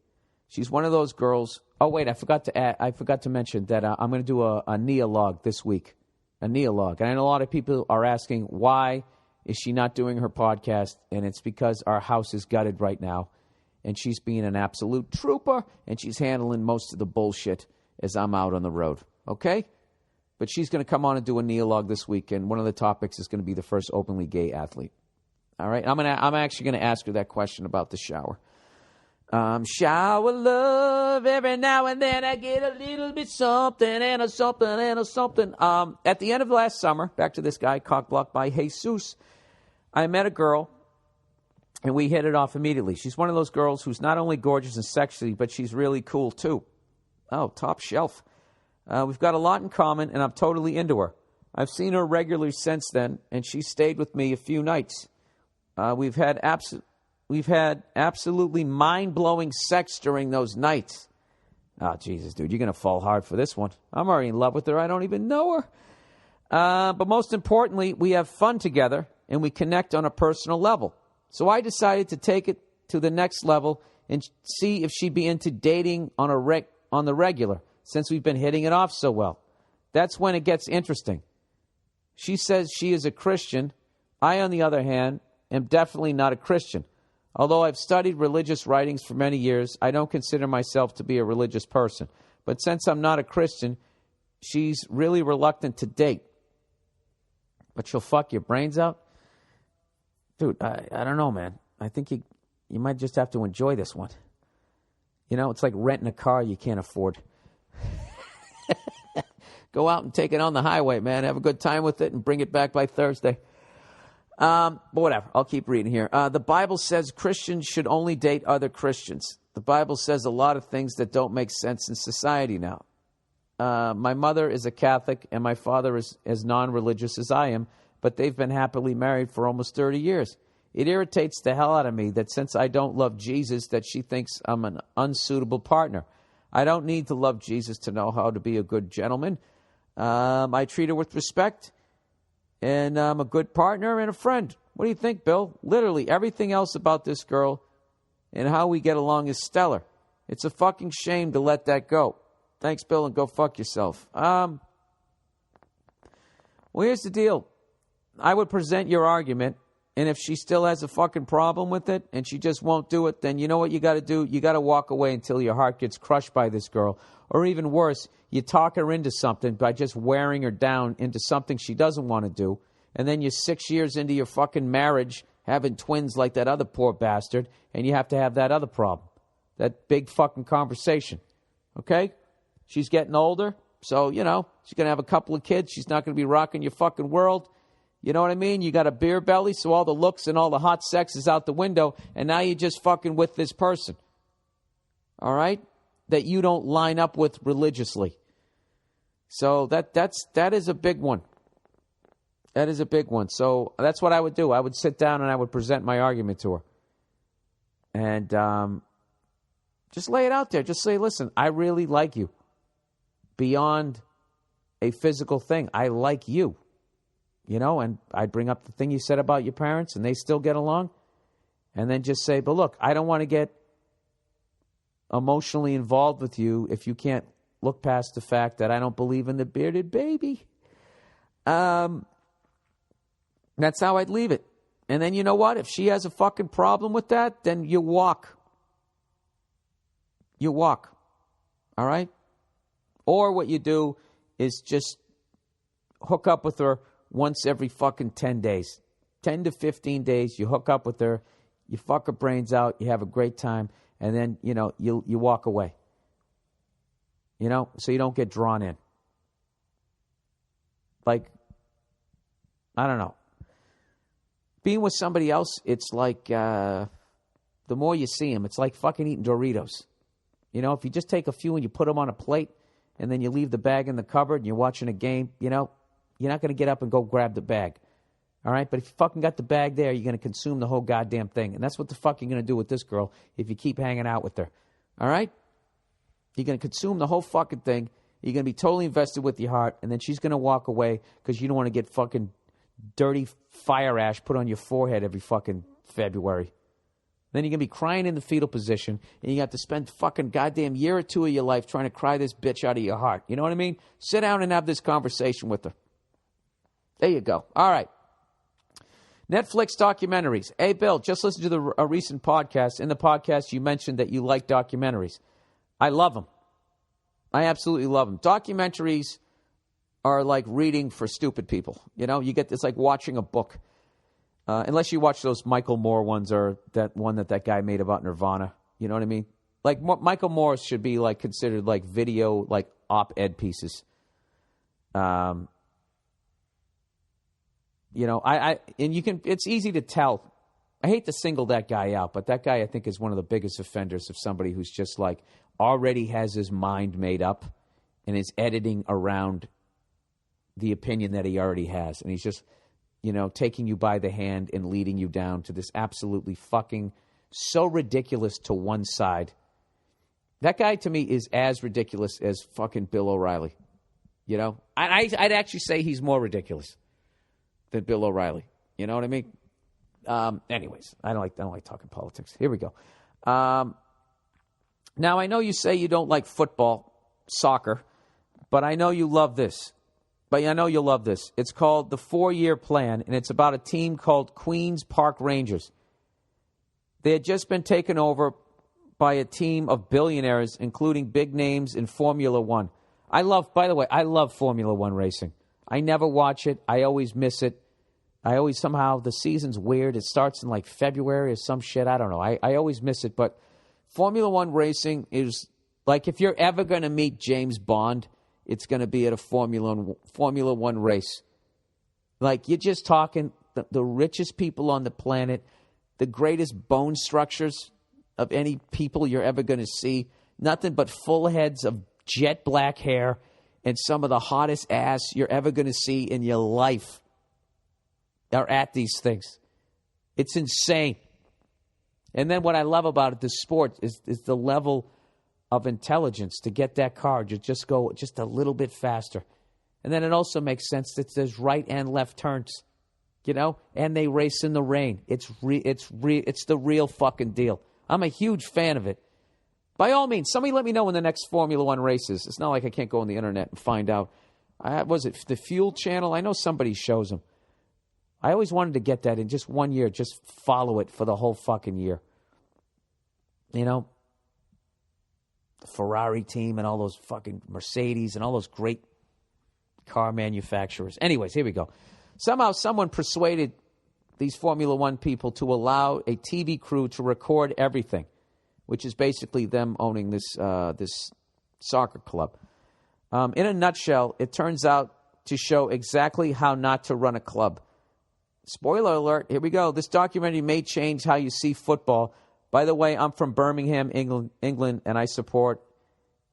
She's one of those girls. Oh, wait, I forgot to mention that I'm going to do a neologue this week, a neologue. And I know a lot of people are asking, why is she not doing her podcast? And it's because our house is gutted right now, and she's being an absolute trooper, and she's handling most of the bullshit as I'm out on the road, okay? But she's going to come on and do a neologue this week, and one of the topics is going to be the first openly gay athlete. All right, I'm actually going to ask her that question about the shower. Shower love, every now and then I get a little bit something and a something and a something. At the end of last summer, back to this guy, cockblocked by Jesus, I met a girl, and we hit it off immediately. She's one of those girls who's not only gorgeous and sexy, but she's really cool, too. Oh, top shelf. We've got a lot in common, and I'm totally into her. I've seen her regularly since then, and she stayed with me a few nights. We've had absolutely mind-blowing sex during those nights. Oh, Jesus, dude, you're going to fall hard for this one. I'm already in love with her. I don't even know her. But most importantly, we have fun together, and we connect on a personal level. So I decided to take it to the next level and see if she'd be into dating on the regular, since we've been hitting it off so well. That's when it gets interesting. She says she is a Christian. I, on the other hand, am definitely not a Christian. Although I've studied religious writings for many years, I don't consider myself to be a religious person. But since I'm not a Christian, she's really reluctant to date. But she'll fuck your brains out? Dude, I don't know, man. I think you might just have to enjoy this one. You know, it's like renting a car you can't afford. Go out and take it on the highway, man. Have a good time with it and bring it back by Thursday. But whatever, I'll keep reading here. The Bible says Christians should only date other Christians. The Bible says a lot of things that don't make sense in society now. My mother is a Catholic and my father is as non-religious as I am, but they've been happily married for almost 30 years. It irritates the hell out of me that since I don't love Jesus, that she thinks I'm an unsuitable partner. I don't need to love Jesus to know how to be a good gentleman. I treat her with respect. And I'm a good partner and a friend. What do you think, Bill? Literally, everything else about this girl and how we get along is stellar. It's a fucking shame to let that go. Thanks, Bill, and go fuck yourself. Well, here's the deal. I would present your argument, and if she still has a fucking problem with it and she just won't do it, then you know what you got to do? You got to walk away until your heart gets crushed by this girl. Or even worse, you talk her into something by just wearing her down into something she doesn't want to do. And then you're 6 years into your fucking marriage having twins like that other poor bastard, and you have to have that other problem. That big fucking conversation. Okay? She's getting older, so, you know, she's going to have a couple of kids. She's not going to be rocking your fucking world. You know what I mean? You got a beer belly, so all the looks and all the hot sex is out the window, and now you're just fucking with this person. All right? That you don't line up with religiously. So that is a big one. That is a big one. So that's what I would do. I would sit down and I would present my argument to her. And just lay it out there. Just say, listen, I really like you. Beyond a physical thing. I like you. You know, and I'd bring up the thing you said about your parents and they still get along. And then just say, but look, I don't want to get emotionally involved with you if you can't look past the fact that I don't believe in the bearded baby. That's how I'd leave it. And then you know what? If she has a fucking problem with that, then you walk. You walk. All right? Or what you do is just hook up with her once every fucking 10 days. 10 to 15 days, you hook up with her, you fuck her brains out, you have a great time, and then, you know, you walk away. You know, so you don't get drawn in. Like, I don't know. Being with somebody else, it's like, the more you see them, it's like fucking eating Doritos. You know, if you just take a few and you put them on a plate, and then you leave the bag in the cupboard and you're watching a game, you know, you're not going to get up and go grab the bag. All right? But if you fucking got the bag there, you're going to consume the whole goddamn thing. And that's what the fuck you're going to do with this girl if you keep hanging out with her. All right? You're going to consume the whole fucking thing. You're going to be totally invested with your heart. And then she's going to walk away because you don't want to get fucking dirty fire ash put on your forehead every fucking February. Then you're going to be crying in the fetal position, and you have to spend fucking goddamn year or two of your life trying to cry this bitch out of your heart. You know what I mean? Sit down and have this conversation with her. There you go. All right. Netflix documentaries. Hey, Bill, just listen to a recent podcast. In the podcast, you mentioned that you like documentaries. I love them. I absolutely love them. Documentaries are like reading for stupid people. You know, it's like watching a book. Unless you watch those Michael Moore ones or that one that guy made about Nirvana. You know what I mean? Like, Michael Moore's should be, like, considered, like, video, like, op-ed pieces. You know, it's easy to tell. I hate to single that guy out, but that guy, I think, is one of the biggest offenders of somebody who's just, like, already has his mind made up and is editing around the opinion that he already has. And he's just, you know, taking you by the hand and leading you down to this absolutely fucking so ridiculous to one side. That guy, to me, is as ridiculous as fucking Bill O'Reilly. You know? I'd actually say he's more ridiculous than Bill O'Reilly. You know what I mean? Anyways, I don't like talking politics. Here we go. Now, I know you say you don't like football, soccer, but I know you love this. But I know you'll love this. It's called The 4-Year Plan, and it's about a team called Queens Park Rangers. They had just been taken over by a team of billionaires, including big names in Formula One. By the way, I love Formula One racing. I never watch it. I always miss it. Somehow, the season's weird. It starts in like February or some shit. I don't know. I always miss it. But Formula One racing is like, if you're ever going to meet James Bond, it's going to be at a Formula One race. Like, you're just talking the richest people on the planet, the greatest bone structures of any people you're ever going to see. Nothing but full heads of jet black hair and some of the hottest ass you're ever going to see in your life are at these things. It's insane. And then what I love about it, the sport, is the level of intelligence to get that car to just go just a little bit faster. And then it also makes sense that there's right and left turns, you know, and they race in the rain. It's the real fucking deal. I'm a huge fan of it. By all means, somebody let me know when the next Formula One race is. It's not like I can't go on the internet and find out. Was it the Fuel Channel? I know somebody shows them. I always wanted to get that in just 1 year, just follow it for the whole fucking year. You know? The Ferrari team and all those fucking Mercedes and all those great car manufacturers. Anyways, here we go. Somehow someone persuaded these Formula One people to allow a TV crew to record everything, which is basically them owning this soccer club. In a nutshell, it turns out to show exactly how not to run a club. Spoiler alert, here we go. This documentary may change how you see football. By the way, I'm from Birmingham, England, and I support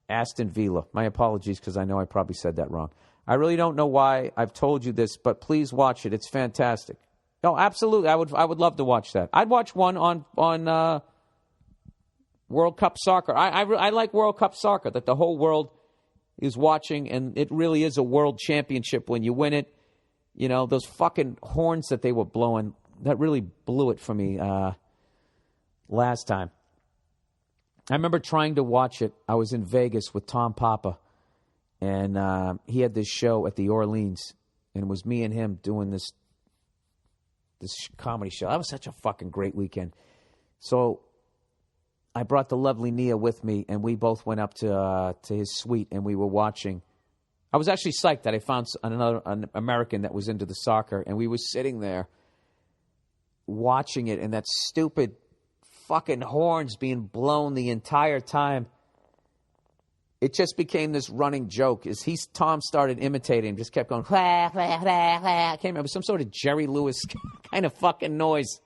Aston Villa. My apologies, because I know I probably said that wrong. I really don't know why I've told you this, but please watch it. It's fantastic. No, absolutely. I would love to watch that. I'd watch one on World Cup soccer. I like World Cup soccer, that the whole world is watching, and it really is a world championship when you win it. You know, those fucking horns that they were blowing, that really blew it for me last time. I remember trying to watch it. I was in Vegas with Tom Papa, and he had this show at the Orleans, and it was me and him doing this comedy show. That was such a fucking great weekend. So I brought the lovely Nia with me, and we both went up to his suite, and we were watching. I was actually psyched that I found an American that was into the soccer, and we were sitting there watching it, and that stupid fucking horns being blown the entire time. It just became this running joke. Tom started imitating him, just kept going, wah, wah, wah, wah. I can't remember, some sort of Jerry Lewis kind of fucking noise.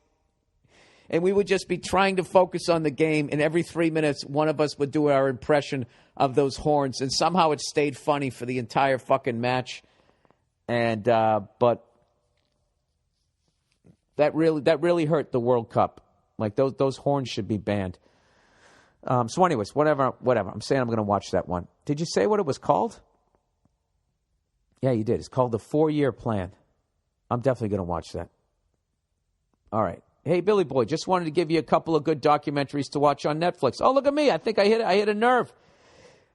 And we would just be trying to focus on the game, and every 3 minutes, one of us would do our impression of those horns, and somehow it stayed funny for the entire fucking match. And but that really hurt the World Cup. Like those horns should be banned. So, anyways, whatever. I'm saying I'm going to watch that one. Did you say what it was called? Yeah, you did. It's called The 4-Year Plan. I'm definitely going to watch that. All right. Hey, Billy Boy, just wanted to give you a couple of good documentaries to watch on Netflix. Oh, look at me. I think I hit a nerve.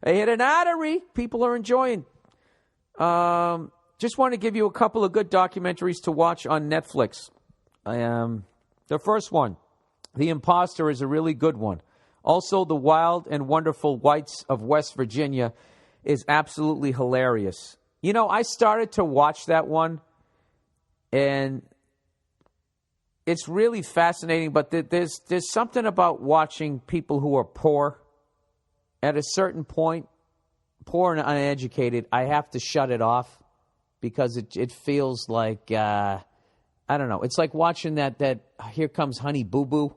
I hit an artery. People are enjoying. Just wanted to give you a couple of good documentaries to watch on Netflix. The first one, The Imposter, is a really good one. Also, The Wild and Wonderful Whites of West Virginia is absolutely hilarious. You know, I started to watch that one, and it's really fascinating, but there's something about watching people who are poor. At a certain point, poor and uneducated, I have to shut it off because it feels like, I don't know. It's like watching that Here Comes Honey Boo Boo.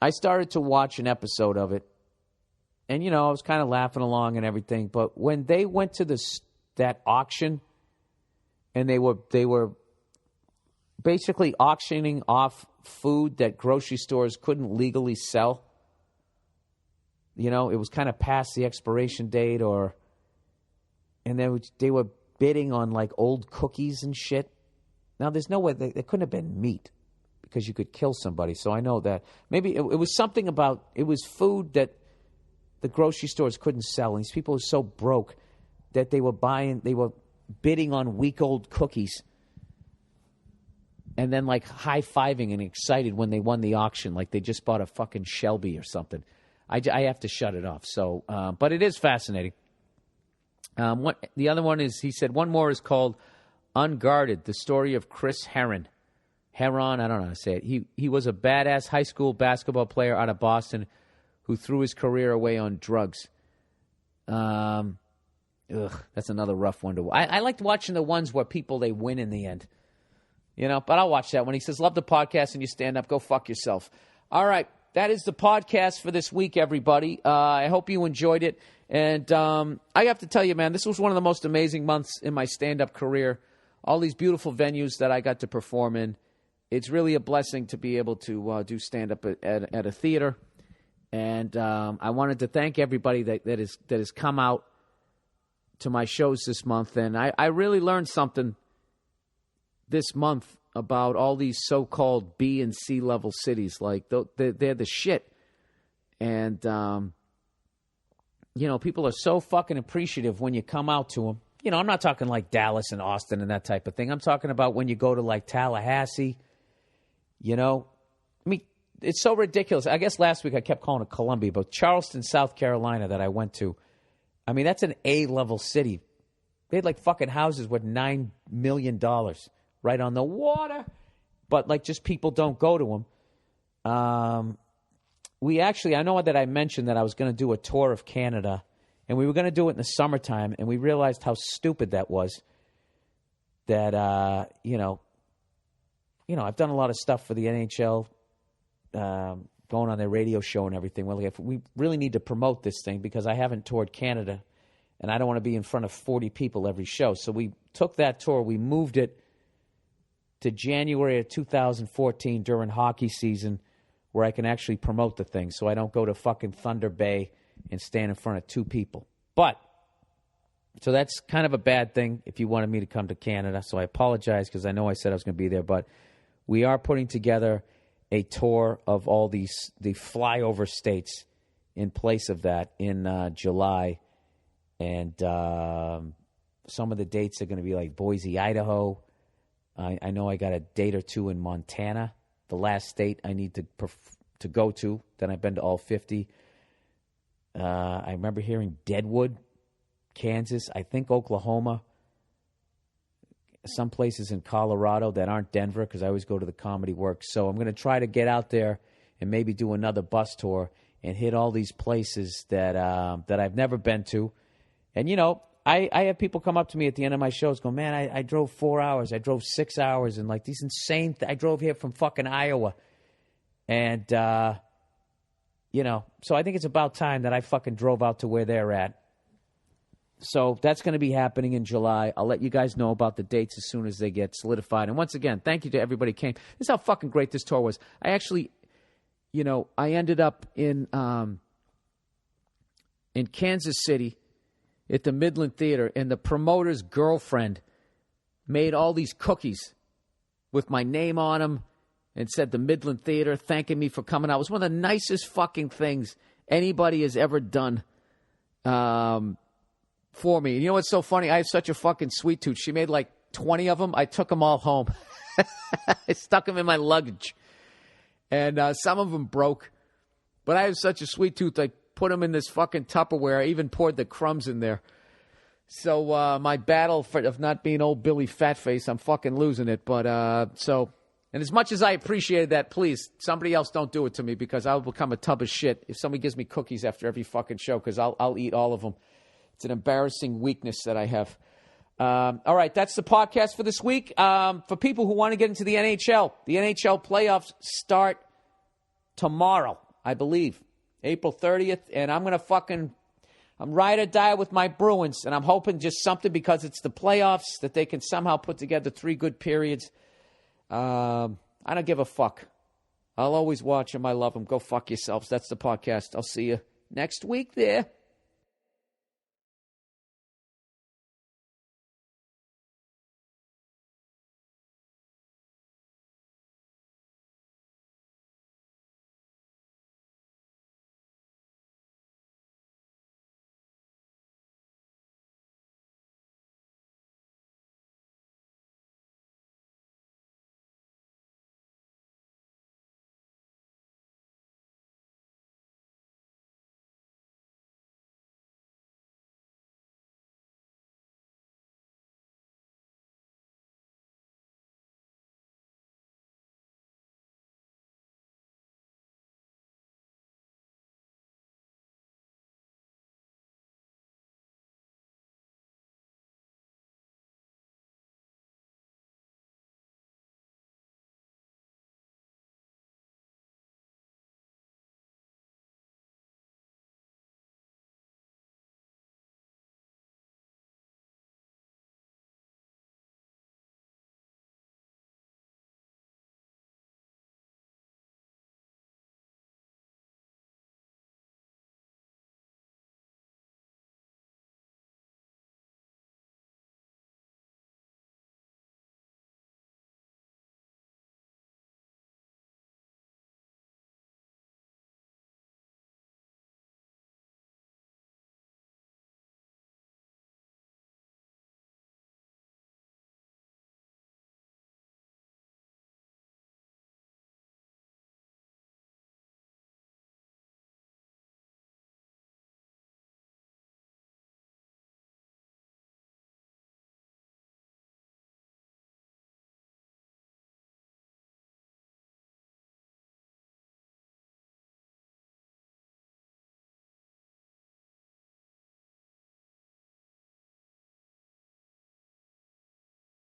I started to watch an episode of it, and, you know, I was kind of laughing along and everything, but when they went to that auction, and they were basically auctioning off food that grocery stores couldn't legally sell. You know, it was kind of past the expiration date, and then they were bidding on like old cookies and shit. Now, there's no way there couldn't have been meat because you could kill somebody. So I know that maybe it was something about, it was food that the grocery stores couldn't sell. And these people were so broke that they were bidding on week-old cookies, and then like high-fiving and excited when they won the auction, like they just bought a fucking Shelby or something. I have to shut it off. So, but it is fascinating. The other one is, he said, one more is called Unguarded, the story of Chris Heron, I don't know how to say it. He was a badass high school basketball player out of Boston who threw his career away on drugs. That's another rough one to watch. I liked watching the ones where they win in the end. You know, but I'll watch that one. He says, love the podcast, and you stand up. Go fuck yourself. All right. That is the podcast for this week, everybody. I hope you enjoyed it. And I have to tell you, man, this was one of the most amazing months in my stand-up career. All these beautiful venues that I got to perform in. It's really a blessing to be able to do stand-up at a theater. And I wanted to thank everybody that has come out to my shows this month. And I really learned something this month about all these so-called B and C level cities. Like, they're the shit. And, you know, people are so fucking appreciative when you come out to them. You know, I'm not talking like Dallas and Austin and that type of thing. I'm talking about when you go to like Tallahassee, you know. I mean, it's so ridiculous. I guess last week I kept calling it Columbia, but Charleston, South Carolina that I went to, I mean, that's an A-level city. They had like fucking houses worth $9 million right on the water, but like just people don't go to them. I know that I mentioned that I was going to do a tour of Canada, and we were going to do it in the summertime, and we realized how stupid that was. That, you know, I've done a lot of stuff for the NHL, going on their radio show and everything. Well, if we really need to promote this thing because I haven't toured Canada, and I don't want to be in front of 40 people every show. So we took that tour, we moved it to January of 2014 during hockey season, where I can actually promote the thing, so I don't go to fucking Thunder Bay and stand in front of 2 people. But so that's kind of a bad thing if you wanted me to come to Canada. So I apologize because I know I said I was going to be there, but we are putting together a tour of all the flyover states in place of that in July. And some of the dates are going to be like Boise, Idaho. I know I got a date or 2 in Montana, the last state I need to go to. Then I've been to all 50. I remember hearing Deadwood, Kansas, I think Oklahoma, some places in Colorado that aren't Denver because I always go to the Comedy Works. So I'm going to try to get out there and maybe do another bus tour and hit all these places that I've never been to. And, I have people come up to me at the end of my shows go, man, I drove 4 hours. I drove 6 hours. And, like, these insane I drove here from fucking Iowa. And, so I think it's about time that I fucking drove out to where they're at. So that's going to be happening in July. I'll let you guys know about the dates as soon as they get solidified. And once again, thank you to everybody who came. This is how fucking great this tour was. I actually, I ended up in Kansas City at the Midland Theater, and the promoter's girlfriend made all these cookies with my name on them and said the Midland Theater, thanking me for coming out. It was one of the nicest fucking things anybody has ever done for me. You know what's so funny? I have such a fucking sweet tooth. She made like 20 of them. I took them all home. I stuck them in my luggage. And some of them broke. But I have such a sweet tooth, I put them in this fucking Tupperware. I even poured the crumbs in there. So my battle of not being old Billy Fatface, I'm fucking losing it. But and as much as I appreciated that, please, somebody else don't do it to me because I'll become a tub of shit if somebody gives me cookies after every fucking show because I'll eat all of them. It's an embarrassing weakness that I have. All right, that's the podcast for this week. For people who want to get into the NHL playoffs start tomorrow, I believe, April 30th. And I'm ride or die with my Bruins. And I'm hoping just something because it's the playoffs that they can somehow put together 3 good periods. I don't give a fuck. I'll always watch them. I love them. Go fuck yourselves. That's the podcast. I'll see you next week there.